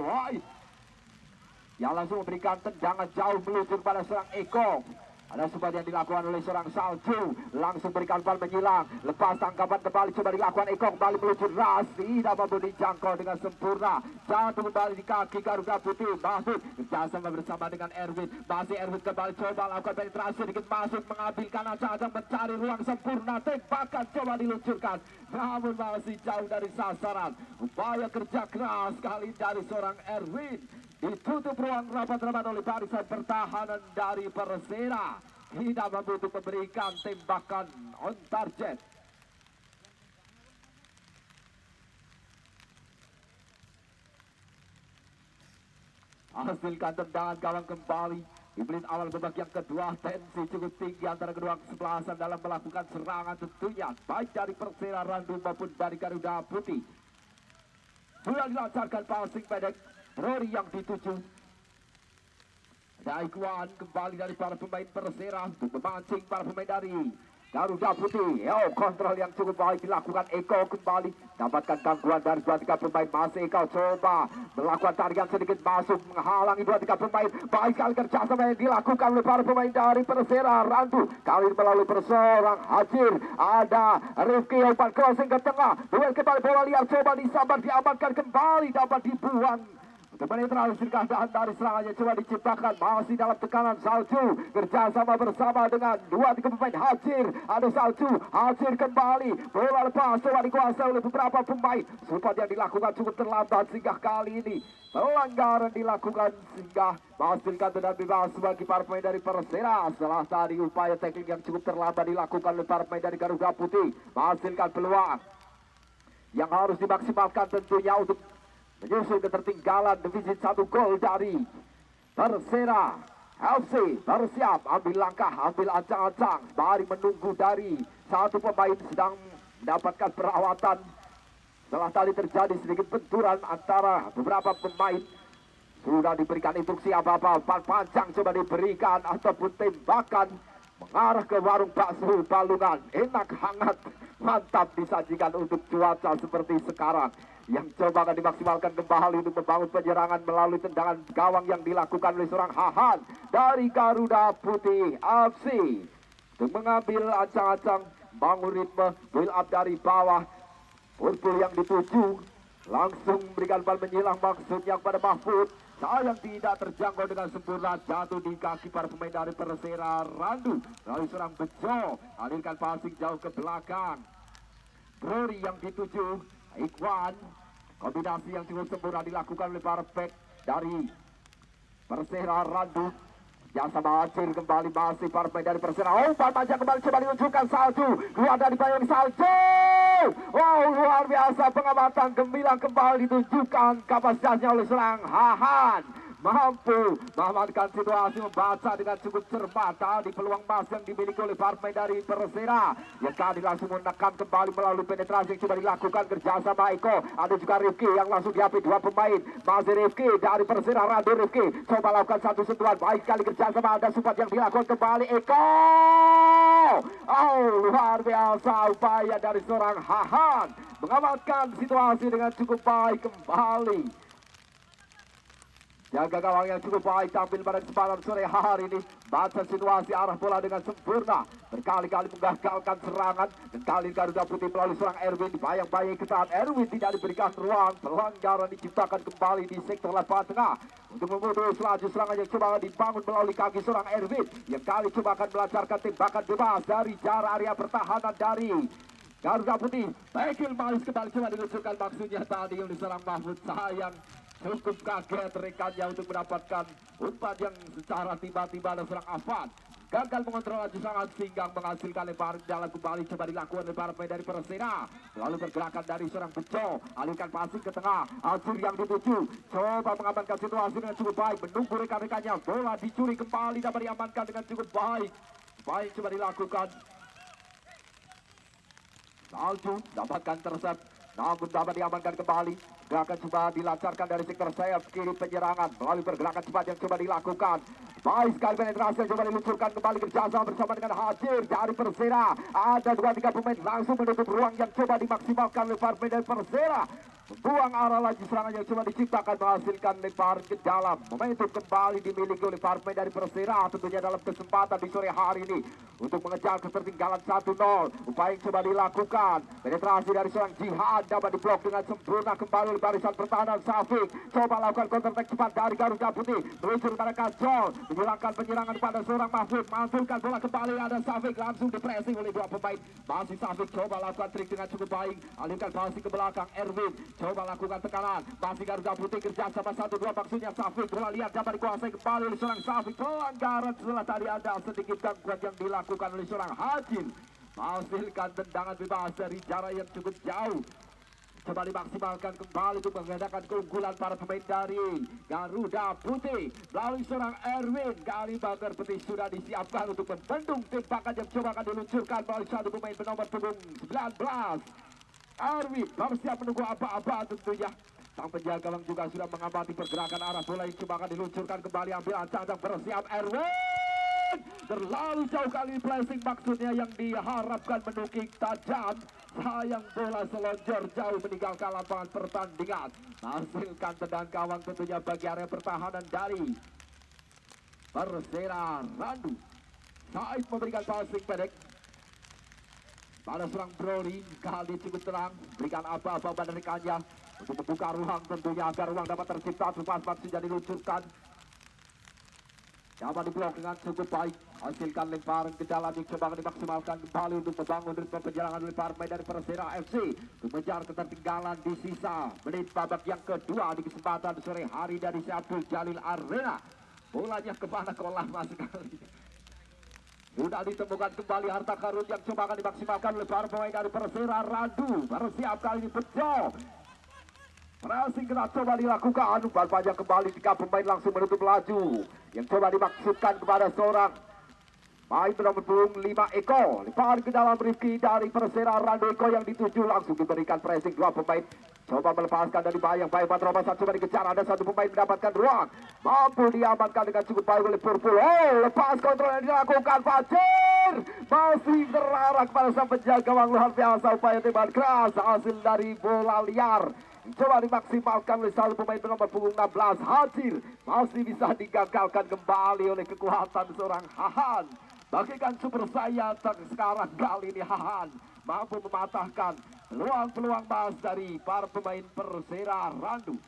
Yang langsung memberikan tendangan jauh meluncur pada seorang Eko. Ada sebuah yang dilakukan oleh seorang Salju, langsung berikan bal menyilang, lepas tangkapan kembali coba dilakukan Eko, kembali meluncur ras, tidak mampu dijangkau dengan sempurna, jatuh kembali di kaki Garuda Putih. Mahmud bersama bersama dengan Erwin, masih Erwin kembali coba lakukan penetrasi sedikit masuk, mengambil kanan saja mencari ruang sempurna, tembakan coba diluncurkan namun masih jauh dari sasaran. Upaya kerja keras kali dari seorang Erwin, ditutup ruang rapat-rapat oleh barisan pertahanan dari Persela, tidak mampu untuk memberikan tembakan on target. Hasilkan tendangan gawang kembali di menit awal babak yang kedua. Tensi cukup tinggi antara kedua kesebelasan dalam melakukan serangan tentunya, baik dari Persela Randu maupun dari Garuda Putih. Sudah dilancarkan passing pendek, Rory yang dituju. Ada Ikuan kembali dari para pemain Persela untuk memancing para pemain dari Garuda Putih. Kontrol yang cukup baik dilakukan Eko, kembali dapatkan gangguan dari 2-3 pemain. Masih Eko coba melakukan tarian sedikit masuk, menghalangi 2-3 pemain. Baik sekali kerjasama yang dilakukan oleh para pemain dari Persela Randu. Kali melalui perseorang Hajir, ada Rifki umpan crossing ke tengah, duel kembali bola liar coba disambar, diamankan kembali, dapat dibuang. Untuk penetrasi keadaan dari serangannya coba diciptakan, masih dalam tekanan Salju, kerjasama bersama dengan 2-3 pemain Hajir. Ada Salju, Hajir kembali, bola lepas coba dikuasai oleh beberapa pemain. Support yang dilakukan cukup terlambat sehingga kali ini pelanggaran dilakukan sehingga menghasilkan tendangan bebas bagi para pemain dari Persela. Setelah tadi upaya tackling yang cukup terlambat dilakukan oleh para pemain dari Garuda Putih, menghasilkan peluang yang harus dimaksimalkan tentunya untuk menyusul ketertinggalan defisit 1 gol dari Persela FC. Bersiap ambil langkah, ambil ancang-ancang sembari menunggu dari satu pemain sedang mendapatkan perawatan. Setelah tadi terjadi sedikit benturan antara beberapa pemain, sudah diberikan instruksi apa-apa, panjang coba diberikan ataupun tembakan mengarah ke warung bakso Balungan. Enak, hangat, mantap disajikan untuk cuaca seperti sekarang, yang coba akan dimaksimalkan kembali untuk membangun penyerangan melalui tendangan gawang yang dilakukan oleh seorang Hahan dari Garuda Putih FC untuk mengambil ancang-ancang bangun ritme build up dari bawah. Purpul yang dituju langsung memberikan bal menyilang, maksudnya kepada Mahfud, sayang tidak terjangkau dengan sempurna, jatuh di kaki para pemain dari Persela Randu. Lalu seorang Bejo alirkan passing jauh ke belakang, Rory yang dituju Ikhwan. Kombinasi yang cukup sempurna dilakukan oleh para back dari Persela Randu. Jasa Bacir kembali, masih para pemain dari Persela. Umpan panjang kembali coba diunjukkan Salju, keluar dari payung Salju. Luar biasa pengamatan gemilang kembali ditunjukkan kapasitasnya oleh seorang Hahan. Mampu mengamankan situasi, membaca dengan cukup cermat di peluang emas yang dimiliki oleh para pemain dari Persela. Yang kali langsung menekan kembali melalui penetrasi yang coba dilakukan kerjasama Eko. Ada juga Rifki yang langsung diapi 2 pemain. Masih Rifki dari Persela Randu. Rifki coba lakukan satu sentuhan, baik sekali kerjasama, ada support yang dilakukan kembali Eko. Luar biasa upaya dari seorang Hahan mengamankan situasi dengan cukup baik kembali. Jaga gawang yang cukup baik tampil pada kesempatan sore hari ini. Baca situasi arah bola dengan sempurna. Berkali-kali menggagalkan serangan. Dan kali ini Garuda Putih melalui seorang Erwin. Dibayang-bayang ketat. Erwin tidak diberikan ruang. Pelanggaran diciptakan kembali di sektor lapangan tengah. Untuk memutus laju serangan yang coba dibangun melalui kaki seorang Erwin. Yang kali coba akan melancarkan tembakan bebas dari jarak area pertahanan dari Garuda Putih. Bekil Malis kembali coba diluncurkan maksudnya tadi yang diserang Mahfud. Sayang cukup kaget rekannya untuk mendapatkan umpan yang secara tiba-tiba ada serang Afan. Gagal mengontrol laju serangan sehingga menghasilkan lemparan dalam kembali coba dilakukan lemparan dari Persela. Lalu pergerakan dari seorang Bejo, alihkan passing ke tengah. Azur yang dituju coba mengamankan situasi dengan cukup baik, menunggu rekan-rekannya. Bola dicuri kembali dapat diamankan dengan cukup baik. Baik coba dilakukan. Salju dapatkan tersep, namun dapat diamankan kembali. Gerakan coba dilancarkan dari sektor sayap kiri penyerangan melalui pergerakan cepat yang coba dilakukan. Baik sekali penetrasi yang coba diluncurkan kembali kerjasama bersama dengan Hajir dari Persela. Ada 2-3 pemain langsung menutup ruang yang coba dimaksimalkan oleh pemain dari Persela. Membuang arah laju serangan yang coba diciptakan menghasilkan lemparan ke dalam. Momentum kembali dimiliki oleh pemain dari Persela tentunya dalam kesempatan di sore hari ini untuk mengejar ketertinggalan 1-0. Upaya yang coba dilakukan. Penetrasi dari seorang Jihad dapat diblok dengan sempurna kembali oleh barisan pertahanan Safik. Coba lakukan counter attack cepat dari Garuda Putih. Meluncur pada Kacol. Menghilangkan penyerangan pada seorang Mahfud. Mantulkan bola kembali ada Safik. Langsung dipressing oleh dua pemain. Masih Safik coba lakukan trik dengan cukup baik. Alihkan passing ke belakang Erwin. Coba lakukan tekanan. Masih Garuda Putih kerja sama 1-2 maksudnya Safik. Bola lihat dapat dikuasai kembali oleh seorang Safik. Pelanggaran setelah tadi ada sedikit gangguan yang dilakukan oleh seorang Hajin. Menghasilkan tendangan bebas dari jarak yang cukup jauh. Coba dimaksimalkan kembali untuk menggandakan keunggulan para pemain dari Garuda Putih. Melalui seorang Erwin, kali Banggar Putih sudah disiapkan untuk membendung tembakan yang coba akan diluncurkan melalui satu pemain bernomor punggung 19. Erwin bersiap menunggu apa-apa tentunya. Sang penjaga gawang juga sudah mengamati pergerakan arah bola yang coba akan diluncurkan kembali. Ambil ancang bersiap Erwin. Terlalu jauh kali placing maksudnya yang diharapkan menukik tajam. Sayang bola selonjor jauh meninggalkan lapangan pertandingan. Hasilkan tendang gawang tentunya bagi area pertahanan dari Persela Randu. Said memberikan passing pendek pada seorang Brody. Kali cukup terang, berikan apa-apa pada rekannya untuk membuka ruang tentunya agar ruang dapat tercipta. Pas sudah diluncurkan, dapat diblok dengan cukup baik. Hasilkan lemparan ke dalam yang coba dimaksimalkan kembali untuk membangun ritme penyerangan oleh pemain dari Persela FC untuk mengejar ketertinggalan di sisa menit babak yang kedua di kesempatan sore hari dari Abdul Jalil Arena. Bolanya kemana kok lama sekali. Sudah ditemukan kembali harta karun yang coba akan dimaksimalkan oleh para pemain dari Persela Randu. Bersiap kali ini Bejo. Pressing ketat coba dilakukan. Umpan panjang kembali jika pemain langsung menutup laju. Yang coba dimaksudkan kepada seorang main bernomor punggung 5 Eko. Lemparan ke dalam Rifki dari Persela Randu. Eko yang dituju langsung diberikan pressing dua pemain. Coba melepaskan dari bayang-bayang Patrobasan coba dikejar. Ada satu pemain mendapatkan ruang. Mampu diamankan dengan cukup baik oleh Purple. Oh, lepas kontrol yang dilakukan Fajir. Masih terarah kepada sang penjaga gawang luar biasa. Upaya tembak keras hasil dari bola liar. Coba dimaksimalkan oleh satu pemain bernomor punggung 16 Hajir. Masih bisa digagalkan kembali oleh kekuatan seorang Hahan. Bagikan super saya sekarang kali ini Hahan mampu mematahkan peluang-peluang emas dari para pemain Persela Randu.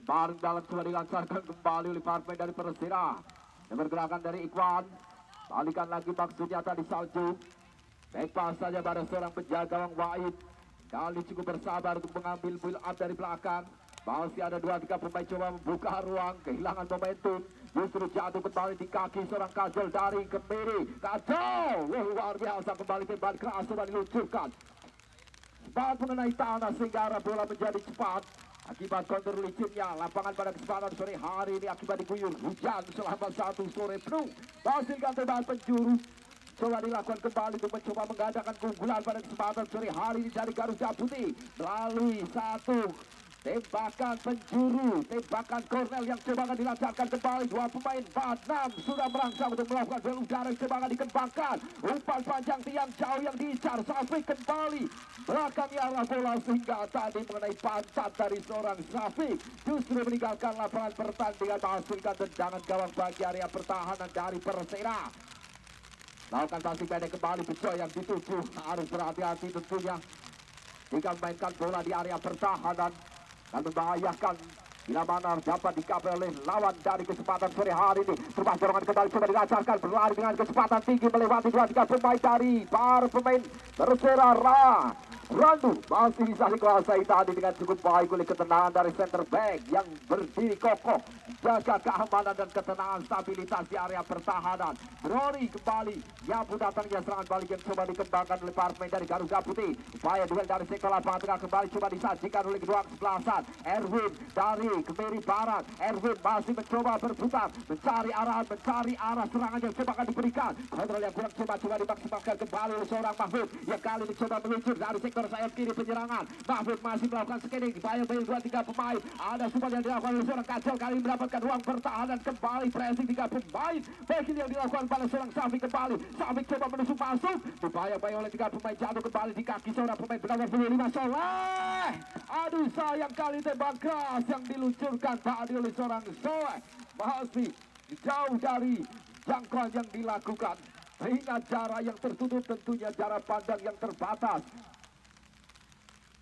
Lemparan dalam coba dilancarkan kembali oleh para pemain dari Persela. Dan pergerakan dari Ikhwan. Balikan lagi maksudnya tadi Salju. Baik pas saja pada seorang penjaga gawang Wahid. Kali cukup bersabar untuk mengambil build up dari belakang. Masih ada 2-3 pemain coba membuka ruang. Kehilangan momentum. Justru jatuh kembali di kaki seorang Kajol dari Kemiri. Kajol! Luar biasa kembali tembak keras coba diluncurkan. Cepat mengenai tanah sehingga arah bola menjadi cepat. Akibat counter licinnya, lapangan pada kesempatan sore hari ini akibat diguyur hujan selama 1 sore penuh. Hasilkan tembakan penjuru. Coba dilakukan kembali untuk mencoba menggandakan keunggulan pada kesempatan sore hari ini dari Garuda Putih melalui satu tembakan penjuru, tembakan Cornel yang coba akan dilancarkan kembali. Dua pemain Batnam sudah merangsang untuk melakukan duel udara yang coba akan dikembangkan. Umpan panjang tiang jauh yang diincar. Syafiq kembali belakangnya arah bola sehingga tadi mengenai pantat dari seorang Syafiq justru meninggalkan lapangan pertandingan, menghasilkan tendangan gawang bagi area pertahanan dari Persela. Lakukan passing pendek kembali, Bejoy yang dituju harus berhati-hati tentunya jika memainkan bola di area pertahanan dan membahayakan bila mana dapat dikapai oleh lawan dari kesempatan sore hari ini. Terus dorongan kembali coba dilancarkan, berlari dengan kecepatan tinggi melewati 2-3 pemain dari para pemain Persela. Randu masih bisa dikuasai tadi dengan cukup baik oleh ketenangan dari center back yang berdiri kokoh, jaga keamanan dan ketenangan stabilitas di area pertahanan. Rory kembali, nyapu datangnya serangan balik yang coba dikembangkan oleh para pemain dari Garuda Putih. Upaya duel dari sektor lapangan tengah kembali coba disajikan oleh kedua kesebelasan. Erwin dari Kemiri Barat, Erwin masih mencoba berputar, mencari arah serangan yang coba akan diberikan. Kontrol yang kurang coba dimaksimalkan kembali oleh seorang Mahfud yang kali ini coba meluncur dari sektor sayap kiri penyerangan. Mahfud masih melakukan scanning, bayang-bayang 2-3 pemain. Ada support yang dilakukan oleh seorang Kacel, kali ini mendapatkan ruang pertahanan kembali, pressing 3 pemain. Baik ini yang dilakukan pada seorang Syafiq kembali. Syafiq coba menusuk masuk, dibayang-bayang oleh 3 pemain, jatuh kembali di kaki seorang pemain bernama 25 Soleh. Aduh, sayang kali tembak keras yang diluncurkan tadi oleh seorang Soleh masih jauh dari jangkauan yang dilakukan. Ingat jarak yang tertutup, tentunya jarak pandang yang terbatas.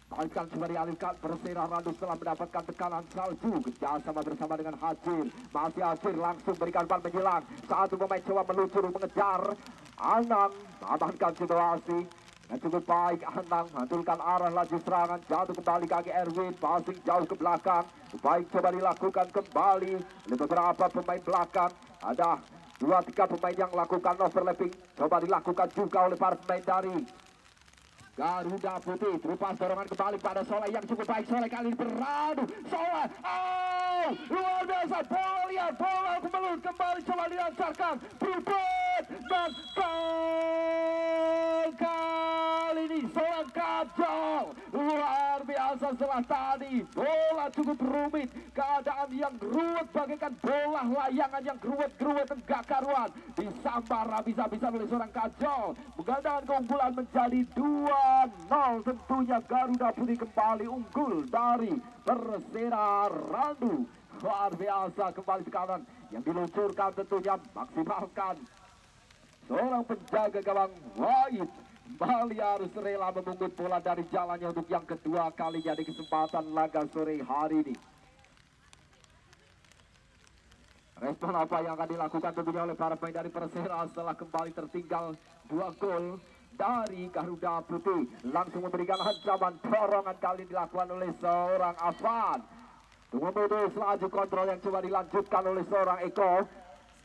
Balikan coba dialihkan, Persela Randu setelah mendapatkan tekanan salju kerjasama bersama dengan Hajir. Masih Hajir langsung berikan umpan menjelang. Satu pemain coba meluncur mengejar. Anang amankan situasi dan cukup baik. Anang mantulkan arah laju serangan, jatuh kembali kaki Erwin, passing jauh ke belakang. Baik coba dilakukan kembali oleh beberapa pemain belakang. Ada 2-3 pemain yang lakukan overlapping, coba dilakukan juga oleh para pemain dari Garuda Putih. Terupas dorongan kembali pada Soleh yang cukup baik. Soleh kali ini beradu. Soleh, luar biasa. Bola lihat, bola kemelut kembali coba dilancarkan. Berubah dan gol kali ini seorang Kacau. Luar biasa setelah tadi bola cukup rumit, keadaan yang ruwet bagaikan bola layangan yang gruwet enggak karuan. Disambar habis-habisan oleh seorang Kacau, menggandakan keunggulan menjadi 2-0. Tentunya Garuda Putih kembali unggul dari Persela Randu. Luar biasa kembali tekanan yang diluncurkan, tentunya maksimalkan seorang penjaga gawang Wahid. Kembali harus rela memungut bola dari jalannya untuk yang kedua kalinya di kesempatan laga sore hari ini. Respon apa yang akan dilakukan tentunya oleh para pemain dari Persela setelah kembali tertinggal 2 gol dari Garuda Putih. Langsung memberikan ancaman dorongan kali dilakukan oleh seorang Afan. Memutus laju kontrol yang coba dilanjutkan oleh seorang Eko.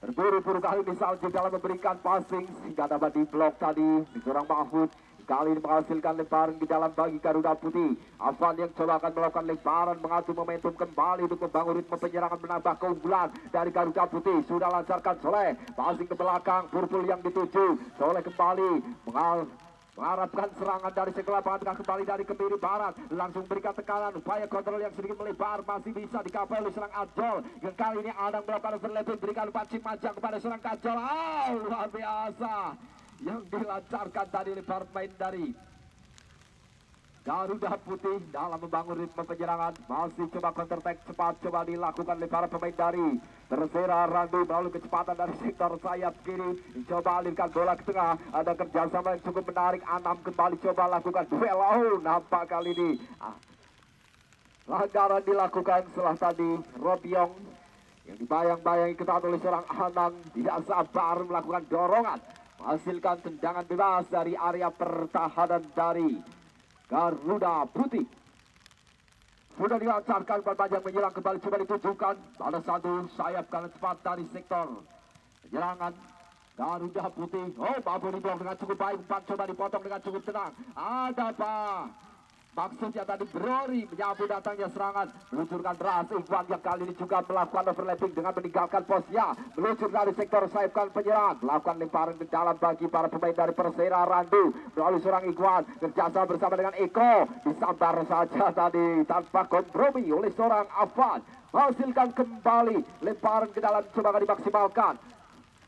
Terburu-buru kali ini Salju dalam memberikan passing sehingga dapat diblok tadi di seorang Mahfud. Kali ini menghasilkan lemparan di dalam bagi Garuda Putih. Afan yang coba akan melakukan lemparan, mengatur momentum kembali untuk membangun ritme penyerangan, menambah keunggulan dari Garuda Putih. Sudah lancarkan Soleh, passing ke belakang, Purpul yang dituju. Soleh kembali mengharapkan serangan dari sektor lapangan tengah kembali dari Kemiri Barat. Langsung berikan tekanan, upaya kontrol yang sedikit melebar masih bisa dikapai oleh serang Ajol. Yang kali ini Adang melakukan overlapping, berikan pancing majang kepada serang Kajol. Luar biasa yang dilancarkan tadi oleh para pemain dari Garuda Putih dalam membangun ritme penyerangan. Masih coba counter attack cepat coba dilakukan oleh para pemain dari Persela Randu melalui kecepatan dari sektor sayap kiri. Coba alirkan bola ke tengah. Ada kerjasama yang cukup menarik. Anam kembali coba lakukan duel. Nampak kali ini pelanggaran dilakukan setelah tadi Robiong yang dibayang-bayangi ketat oleh seorang Anang tidak sabar melakukan dorongan, menghasilkan tendangan bebas dari area pertahanan dari Garuda Putih. Sudah dilancarkan panjang menyerang kembali coba ditujukan pada satu sayap kanan cepat dari sektor penyerangan Garuda Putih. Mampu diblok dengan cukup baik, umpan coba dipotong dengan cukup tenang. Ada apa? Maksudnya tadi Brori menyambut datangnya serangan, meluncurkan deras Ikhwan yang kali ini juga melakukan overlapping dengan meninggalkan posnya, meluncur dari sektor sayapkan penyerang, melakukan lemparan ke dalam bagi para pemain dari Persera Randu melalui seorang Ikhwan kerjasama bersama dengan Eko, disambar saja tadi tanpa kompromi oleh seorang Afan, hasilkan kembali lemparan ke dalam coba dimaksimalkan.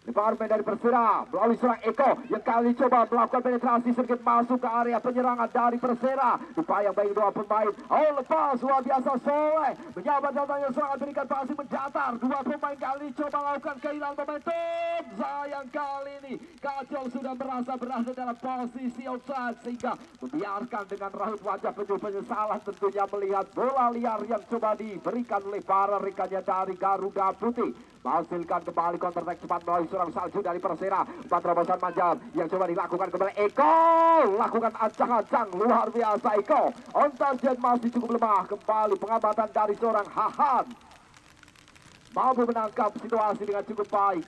Lemparan dari Persera melalui seorang Eko yang kali coba melakukan penetrasi sedikit masuk ke area penyerangan dari Persera. Upaya baik dua pemain. Oh, lepas luar biasa Soleh menyambar datangnya serangan, berikan passing mendatar. Dua pemain kali coba melakukan kehilangan momentum. Sayang kali ini Kacol sudah merasa berada dalam posisi offside sehingga membiarkan dengan raut wajah penuh penyesalan tentunya melihat bola liar yang coba diberikan oleh para rekannya dari Garuda Putih. Menghasilkan kembali counter attack cepat melalui seorang Salju dari Persera. Empat terobosan Manjam yang coba dilakukan kembali Eko, lakukan ancang-ancang luar biasa Eko. On target masih cukup lemah. Kembali pengamatan dari seorang Hahan, mampu menangkap situasi dengan cukup baik.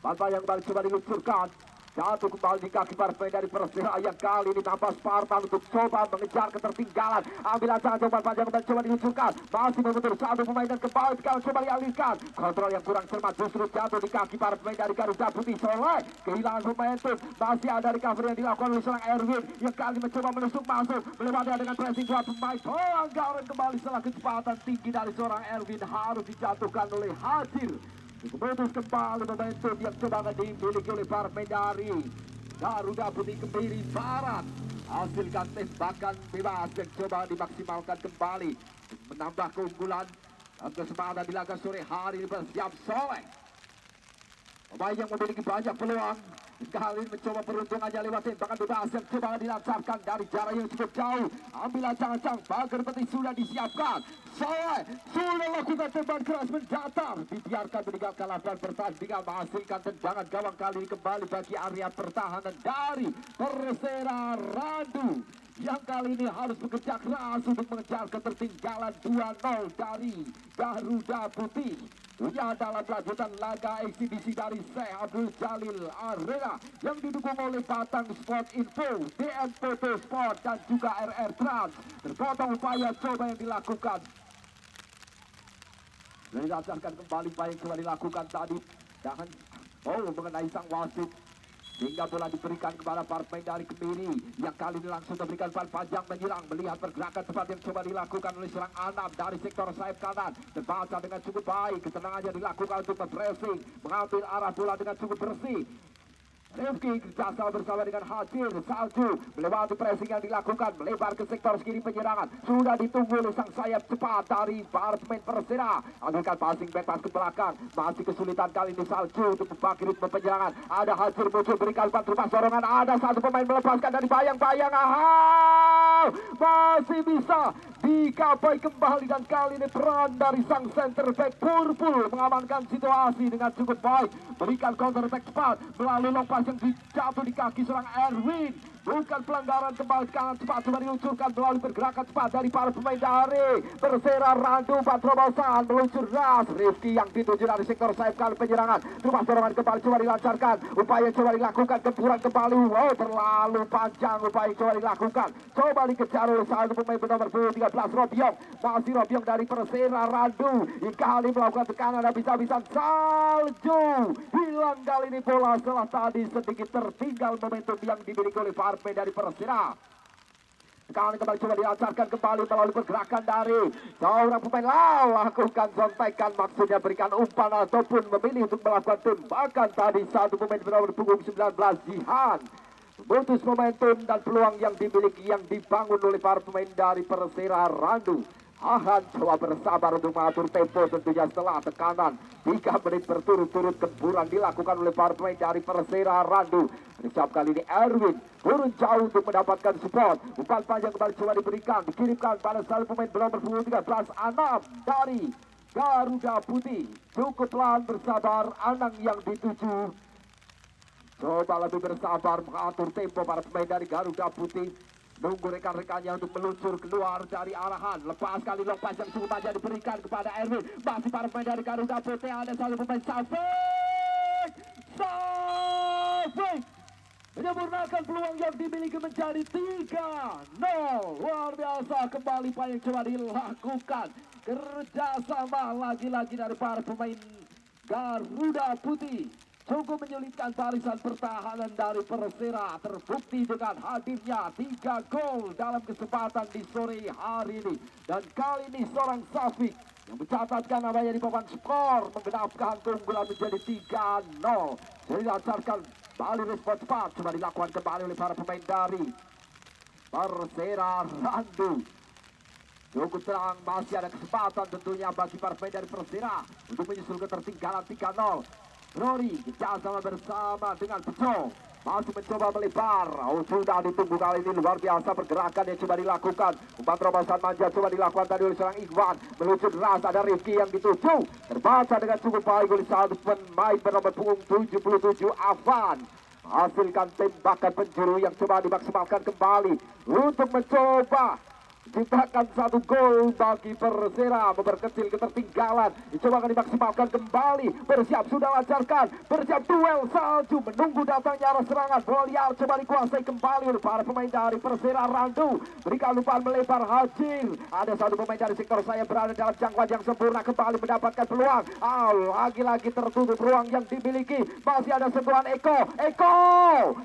Bantah yang kembali coba diluncurkan, jatuh kembali di kaki para pemain dari Persera yang kali ini tanpa Spartan untuk coba mengejar ketertinggalan. Ambil ancaman coba panjang dan coba diluncurkan, masih membentur satu pemain dan kembali sekarang coba dialihkan. Kontrol yang kurang cermat justru jatuh di kaki para pemain dari Garuda Putih. Soleh kehilangan momentum, masih ada recovery yang dilakukan oleh seorang Erwin yang kali mencoba menusuk masuk, melewati dengan pressing dua pemain. Pelanggaran kembali setelah kecepatan tinggi dari seorang Erwin harus dijatuhkan oleh Hadir. Memutus kembali momentum yang coba dimiliki oleh para pemain dari Garuda Putih Kemiri Barat. Hasilkan tembakan bebas yang coba dimaksimalkan kembali menambah keunggulan dan kesempatan di laga sore hari ini. Bersiap Soleh, pemain yang memiliki banyak peluang, kali ini mencoba peruntungannya lewat tembakan bebas yang coba dilancarkan dari jarak yang cukup jauh. Ambil ancang-ancang, pagar peti sudah disiapkan. Soleh sudah lakukan tembakan keras mendatar, dibiarkan meninggalkan lapangan pertandingan, menghasilkan tendangan gawang kali ini kembali bagi area pertahanan dari Persera Randu yang kali ini harus bekerja keras untuk mengejar ketertinggalan 2-0 dari Garuda Putih. Ini adalah lanjutan laga eksibisi dari Syekh Abdul Jalil Arena yang didukung oleh Batang Sport Info, DM Foto Sport dan juga RR Trans. Terpotong upaya coba yang dilakukan. Dilancarkan kembali upaya yang coba dilakukan tadi. Jangan mengenai sang wasit, sehingga bola diberikan kepada para pemain dari Kemiri yang kali ini langsung memberikan umpan panjang menyerang. Melihat pergerakan cepat yang coba dilakukan oleh serang Anam dari sektor sayap kanan, terbaca dengan cukup baik. Ketenangannya dilakukan untuk mempressing, mengambil arah bola dengan cukup bersih. Rifki kerjasama bersama dengan Hadir. Salju melewati pressing yang dilakukan, melebar ke sektor kiri penyerangan. Sudah ditunggu oleh sang sayap cepat dari para pemain Persera. Ambilkan passing back pas ke belakang, masih kesulitan kali ini Salju untuk membagi ritme penyerangan. Ada Hadir muncul berikan umpan rumah sorongan, ada satu pemain melepaskan dari bayang-bayang. Masih bisa dikapai kembali dan kali ini peran dari sang center back Purpul mengamankan situasi dengan cukup baik, berikan counter attack cepat melalui lompat yang jatuh di kaki seorang Erwin. Bukan pelanggaran, kembali kanan cepat coba diluncurkan melalui pergerakan cepat dari para pemain dari Persera Randu. Terobosan meluncur ras Rifki yang dituju dari sektor sayap kanan penyerangan. Rumah dorongan kembali coba dilancarkan, upaya coba dilakukan, gempuran kembali. Wow, terlalu panjang upaya coba dilakukan, coba dikejar oleh satu pemain bernomor 13 Robiong. Masih Robiong dari Persera Randu yang kali melakukan tekanan habis-habisan. Salju hilang kali ini bola setelah tadi sedikit tertinggal momentum yang dimiliki oleh Farpe dari Persera. Sekarang kembali coba dilancarkan kembali melalui pergerakan dari seorang pemain. Lakukan sontekan, maksudnya berikan umpan ataupun memilih untuk melakukan tembakan tadi. Satu pemain bernomor punggung 19 Jihan memutus momentum dan peluang yang dimiliki, yang dibangun oleh para pemain dari Persera Randu. Ahan coba bersabar untuk mengatur tempo tentunya setelah tekanan 3 menit berturut-turut. Gempuran dilakukan oleh para pemain dari Persera Randu. Risap kali ini Erwin turun jauh untuk mendapatkan support. Umpan panjang kembali coba diberikan, dikirimkan pada salah pemain bernomor 13 Anam dari Garuda Putih. Cukup pelan, bersabar Anang yang dituju. Coba lebih bersabar mengatur tempo para pemain dari Garuda Putih. Nunggu rekan-rekannya untuk meluncur keluar dari arahan. Lepas kali lompat yang cukup panjang diberikan kepada Erwin. Masih para pemain dari Garuda Putih. Ada satu pemain Safik. menyempurnakan peluang yang dimiliki menjadi 3-0. Luar biasa kembali Pak yang coba dilakukan. Kerjasama lagi-lagi dari para pemain Garuda Putih cukup menyulitkan barisan pertahanan dari Persera. Terbukti dengan hadirnya 3 gol dalam kesempatan di sore hari ini. Dan kali ini seorang Safik yang mencatatkan namanya di papan skor menggenapkan keunggulan menjadi 3-0. Jadi dilancarkan Bali respon cepat coba dilakukan kembali oleh para pemain dari Persera Randu. Cukup terang, masih ada kesempatan tentunya bagi para pemain dari Persera untuk menyusul ketertinggalan 3-0. Rory kerjasama bersama dengan Bejo masih mencoba melebar. Oh, sudah ditunggu kali ini luar biasa pergerakan yang coba dilakukan. Umpan terobosan manja coba dilakukan tadi oleh seorang Ikhwan. Meluncur deras ada Rifki yang dituju. Terbaca dengan cukup baik oleh satu pemain bernomor punggung 77 Afan. Hasilkan tembakan penjuru yang coba dimaksimalkan kembali untuk mencoba ciptakan 1 gol bagi Persera, memperkecil ketertinggalan. Dicoba akan dimaksimalkan kembali. Bersiap sudah lancarkan. Bersiap duel salju menunggu datangnya arah serangan. Bola liar coba dikuasai kembali oleh para pemain dari Persera Randu. Berikan umpan melebar Hajir. Ada 1 pemain dari sektor saya berada dalam jangkauan yang sempurna kembali mendapatkan peluang. Lagi-lagi tertutup ruang yang dimiliki. Masih ada sentuhan Eko.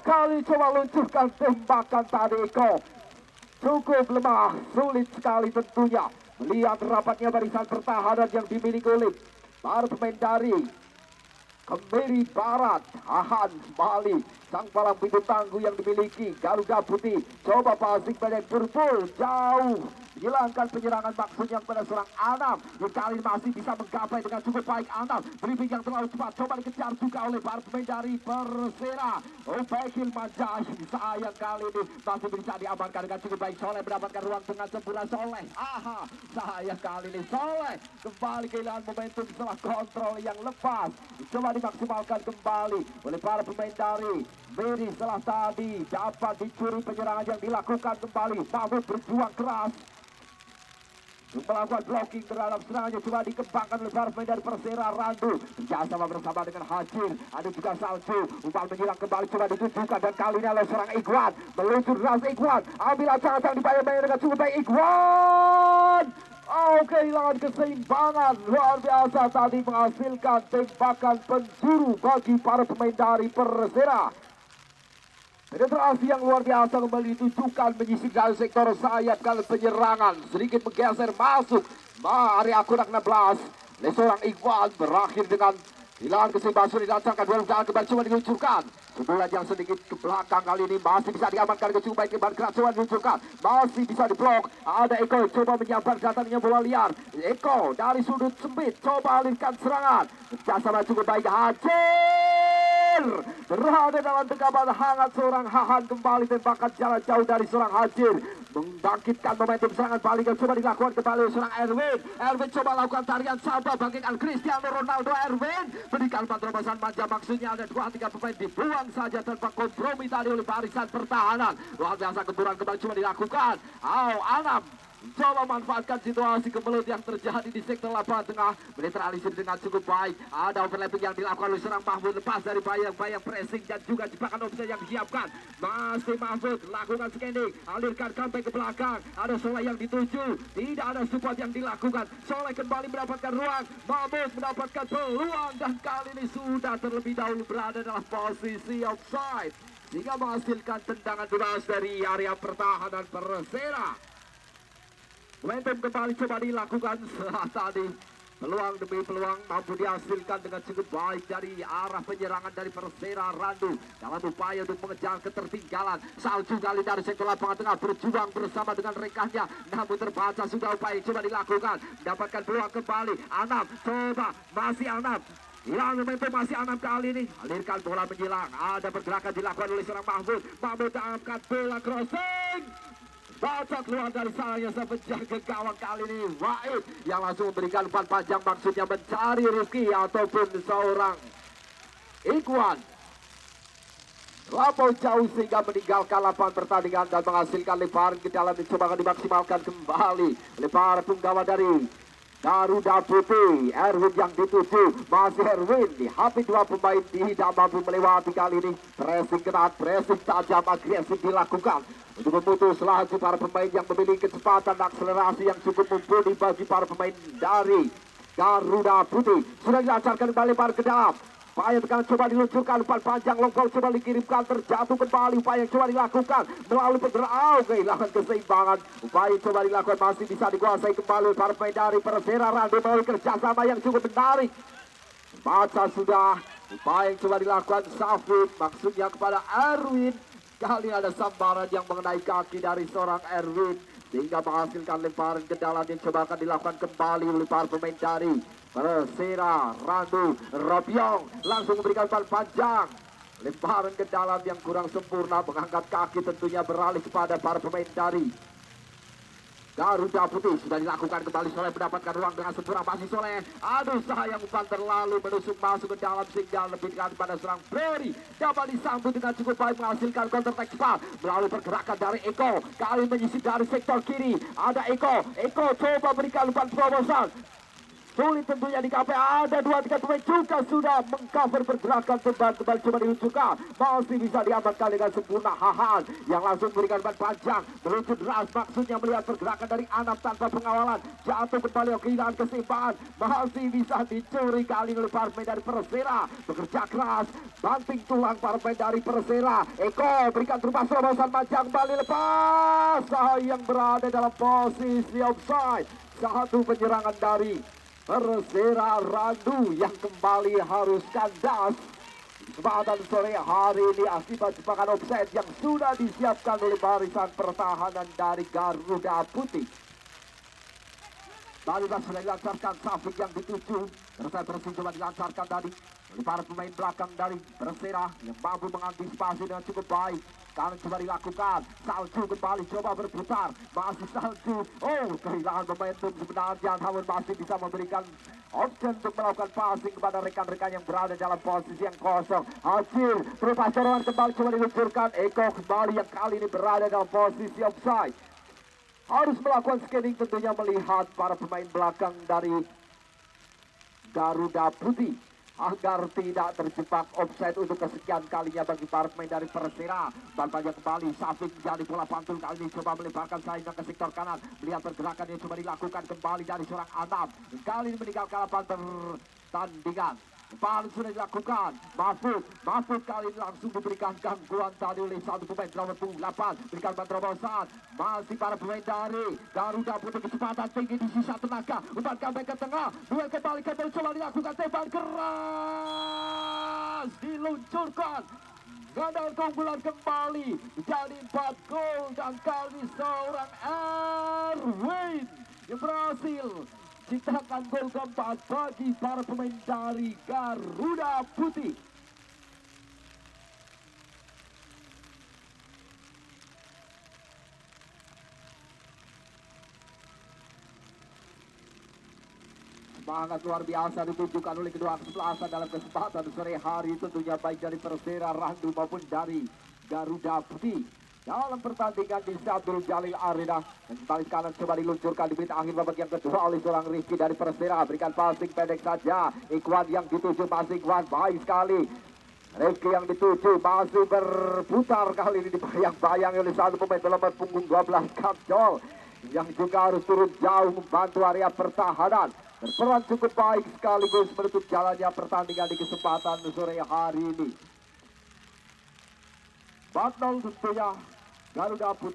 Kali coba luncurkan tembakan tadi Eko. Cukup lemah, sulit sekali tentunya melihat rapatnya barisan pertahanan yang dimiliki oleh para pemain dari Kemiri Barat. Hahan Bali, sang palang pintu tangguh yang dimiliki Garuda Putih. Coba passing pada Purple jauh, hilangkan penyerangan maksudnya pada seorang Anam yang kali masih bisa menggapai dengan cukup baik. Anam dribbling yang terlalu cepat coba dikejar juga oleh para pemain dari Persera. Bekil Manjai sayang kali ini masih bisa diamankan dengan cukup baik. Soleh mendapatkan ruang dengan sempurna. Soleh sayang kali ini Soleh kembali kehilangan momentum setelah kontrol yang lepas. Coba dimaksimalkan kembali oleh para pemain dari Meri setelah tadi dapat dicuri penyerangan yang dilakukan kembali. Mahmud berjuang keras melakukan blocking terhadap serangannya, coba dikembangkan oleh para pemain dari Persera Randu. Kerjasama bersama dengan Hajir, ada juga Salju. Umpan menyerang kembali coba ditujukan dan kali ini oleh seorang Ikhwan. Meluncur deras Ikhwan, ambil acang-acang dibayar-bayar dengan cukup baik Ikhwan. Kehilangan keseimbangan. Luar biasa tadi menghasilkan tembakan penjuru bagi para pemain dari Persera. Penetrasi yang luar biasa kembali ditujukan menyisir dari sektor sayap kali penyerangan. Sedikit menggeser masuk area akurat 16. Oleh seorang Ikhwan berakhir dengan hilangan keseimbangan. Sudah dilancarkan dua jalan kembali coba diluncurkan. Sebulan yang sedikit ke belakang kali ini masih bisa diamankan ke cukup baik. Kembali keras coba diluncurkan. Masih bisa diblok. Ada Eko coba menyabar datangnya bola liar. Eko dari sudut sempit coba alirkan serangan. Kerjasama cukup baik. Hajir berada dalam tenggapan hangat seorang Hahan. Kembali tembakan jalan jauh dari seorang Hajir membangkitkan momentum serangan balik yang coba dilakukan kembali oleh seorang Erwin coba lakukan tarian sabar bangkitkan Cristiano Ronaldo. Erwin berikan terobosan manja, maksudnya ada 2-3 pemain dibuang saja tanpa kompromi tadi oleh barisan pertahanan. Luar biasa gemburan kembali coba dilakukan. Anam coba manfaatkan situasi kemelut yang terjadi di sektor lapangan tengah, menetralisir dengan cukup baik. Ada overlapping yang dilakukan oleh seorang Mahmud, lepas dari bayang-bayang pressing dan juga jebakan offside yang disiapkan. Masih Mahmud lakukan scanning, alirkan sampai ke belakang. Ada Soleh yang dituju, tidak ada support yang dilakukan. Soleh kembali mendapatkan ruang, Mahmud mendapatkan peluang dan kali ini sudah terlebih dahulu berada dalam posisi offside sehingga menghasilkan tendangan bebas dari area pertahanan Persera. Momentum kembali coba dilakukan setelah tadi peluang demi peluang mampu dihasilkan dengan cukup baik dari arah penyerangan dari Persera Randu dalam upaya untuk mengejar ketertinggalan. Salju kali dari sektor lapangan tengah berjuang bersama dengan rekannya, namun terbaca sudah upaya coba dilakukan, mendapatkan peluang kembali. Anam coba masih Anam, hilang momentum masih Anam kali ini, alirkan bola menyilang. Ada pergerakan dilakukan oleh seorang Mahmud angkat bola crossing, baca keluar dari salahnya sang penjaga gawang kali ini Wahid yang langsung memberikan umpan panjang, maksudnya mencari Rifki ataupun seorang Ikhwan. Lampau jauh sehingga meninggalkan lapangan pertandingan dan menghasilkan lebaran ke dalam, dicoba dimaksimalkan kembali oleh para punggawa dari Garuda Putih, Erwin yang dituju, masih Erwin, hampir dua pemain tidak mampu melewati kali ini. Pressing ketat, pressing tajam, agresif dilakukan untuk memutus laju para pemain yang memiliki kecepatan akselerasi yang cukup mumpuni bagi para pemain dari Garuda Putih. Sudah dilancarkan kembali para ke dalam. Upaya tekanan coba diluncurkan, umpan panjang long ball coba dikirimkan, terjatuh kembali. Upaya yang coba dilakukan melalui pergerakan, kehilangan keseimbangan. Upaya yang coba dilakukan masih bisa dikuasai kembali para pemain dari Persera Randu melalui kerjasama yang cukup menarik. Baca sudah, upaya yang coba dilakukan Safid, maksudnya kepada Erwin. Kali ada sambaran yang mengenai kaki dari seorang Erwin, sehingga menghasilkan lemparan ke dalam yang coba akan dilakukan kembali oleh para pemain dari Persera Randu. Robiong langsung memberikan umpan panjang, lemparan ke dalam yang kurang sempurna, mengangkat kaki tentunya beralih kepada para pemain dari Garuda Putih. Sudah dilakukan kembali, Soleh mendapatkan ruang dengan sempurna, masih Soleh. Aduh, sayang umpan terlalu menusuk masuk ke dalam sehingga lebih dekat pada serang Ferry. Dapat disambut dengan cukup baik, menghasilkan counter attack cepat melalui pergerakan dari Eko. Kali menyisip dari sektor kiri. Ada Eko. Eko coba berikan umpan terobosan. Sulit tentunya di KP, ada 2-3 pemain juga sudah mengcover pergerakan teban kembali coba diluncurkan, masih bisa diamankan dengan sempurna. Hahan yang langsung memberikan ban panjang meluncur deras, maksudnya melihat pergerakan dari Anam tanpa pengawalan, jatuh kembali kehilangan keseimbangan, masih bisa dicuri kali oleh para pemain dari Persera. Bekerja keras, banting tulang para pemain dari Persera. Eko berikan terupas terobosan panjang, kembali lepas, sayang berada dalam posisi offside. Satu penyerangan dari Persera Randu yang kembali harus kandas kesempatan sore hari ini akibat jebakan offside yang sudah disiapkan oleh barisan pertahanan dari Garuda Putih. Balikan sudah dilancarkan, Safik yang dituju, terus coba dilancarkan tadi oleh para pemain belakang dari Persera yang mampu mengantisipasi dengan cukup baik. Sekarang coba dilakukan, Salju kembali coba berputar, masih Salju, oh kehilangan momentum sebenarnya, namun masih bisa memberikan option untuk melakukan passing kepada rekan-rekan yang berada dalam posisi yang kosong. Hasil berupa serangan kembali coba diluncurkan, Eko kembali yang kali ini berada dalam posisi offside. Harus melakukan scanning tentunya melihat para pemain belakang dari Garuda Putih agar tidak terjebak offside untuk kesekian kalinya bagi para pemain dari Persera. Bantuannya kembali, Safik menjadi bola pantul kali ini coba melemparkan sayangnya ke sektor kanan. Melihat pergerakan yang coba dilakukan kembali dari seorang Anam. Kali ini meninggalkan lapangan pertandingan. Depan sudah dilakukan, Mahfud kali ini langsung diberikan gangguan tadi oleh satu pemain nomor 8, berikan bantuan, masih para pemain dari Garuda Putih kecepatan tinggi di sisa tenaga, umpan comeback ke tengah, duel kembali coba dilakukan, tembakan keras diluncurkan, ganda keunggulan kembali menjadi 4 gol dan kali seorang Erwin yang berhasil ciptakan gol keempat bagi para pemain dari Garuda Putih. Semangat luar biasa ditunjukkan oleh kedua kesebelasan dalam kesempatan sore hari, tentunya baik dari Persera Randu maupun dari Garuda Putih. Dalam pertandingan di Abdul Jalil Arena, dan kembali kanan coba diluncurkan di menit akhir babak yang kedua oleh seorang Rizky dari Persera, berikan passing pendek saja, Ikhwan yang dituju, masih Ikhwan baik sekali, Rizky yang dituju masih berputar, kali ini dibayang-bayang oleh satu pemain nomor punggung 12 Kapjol yang juga harus turun jauh membantu area pertahanan. Berperan cukup baik sekaligus menutup jalannya pertandingan di kesempatan sore hari ini. 4-0 tentunya Garuda Putih.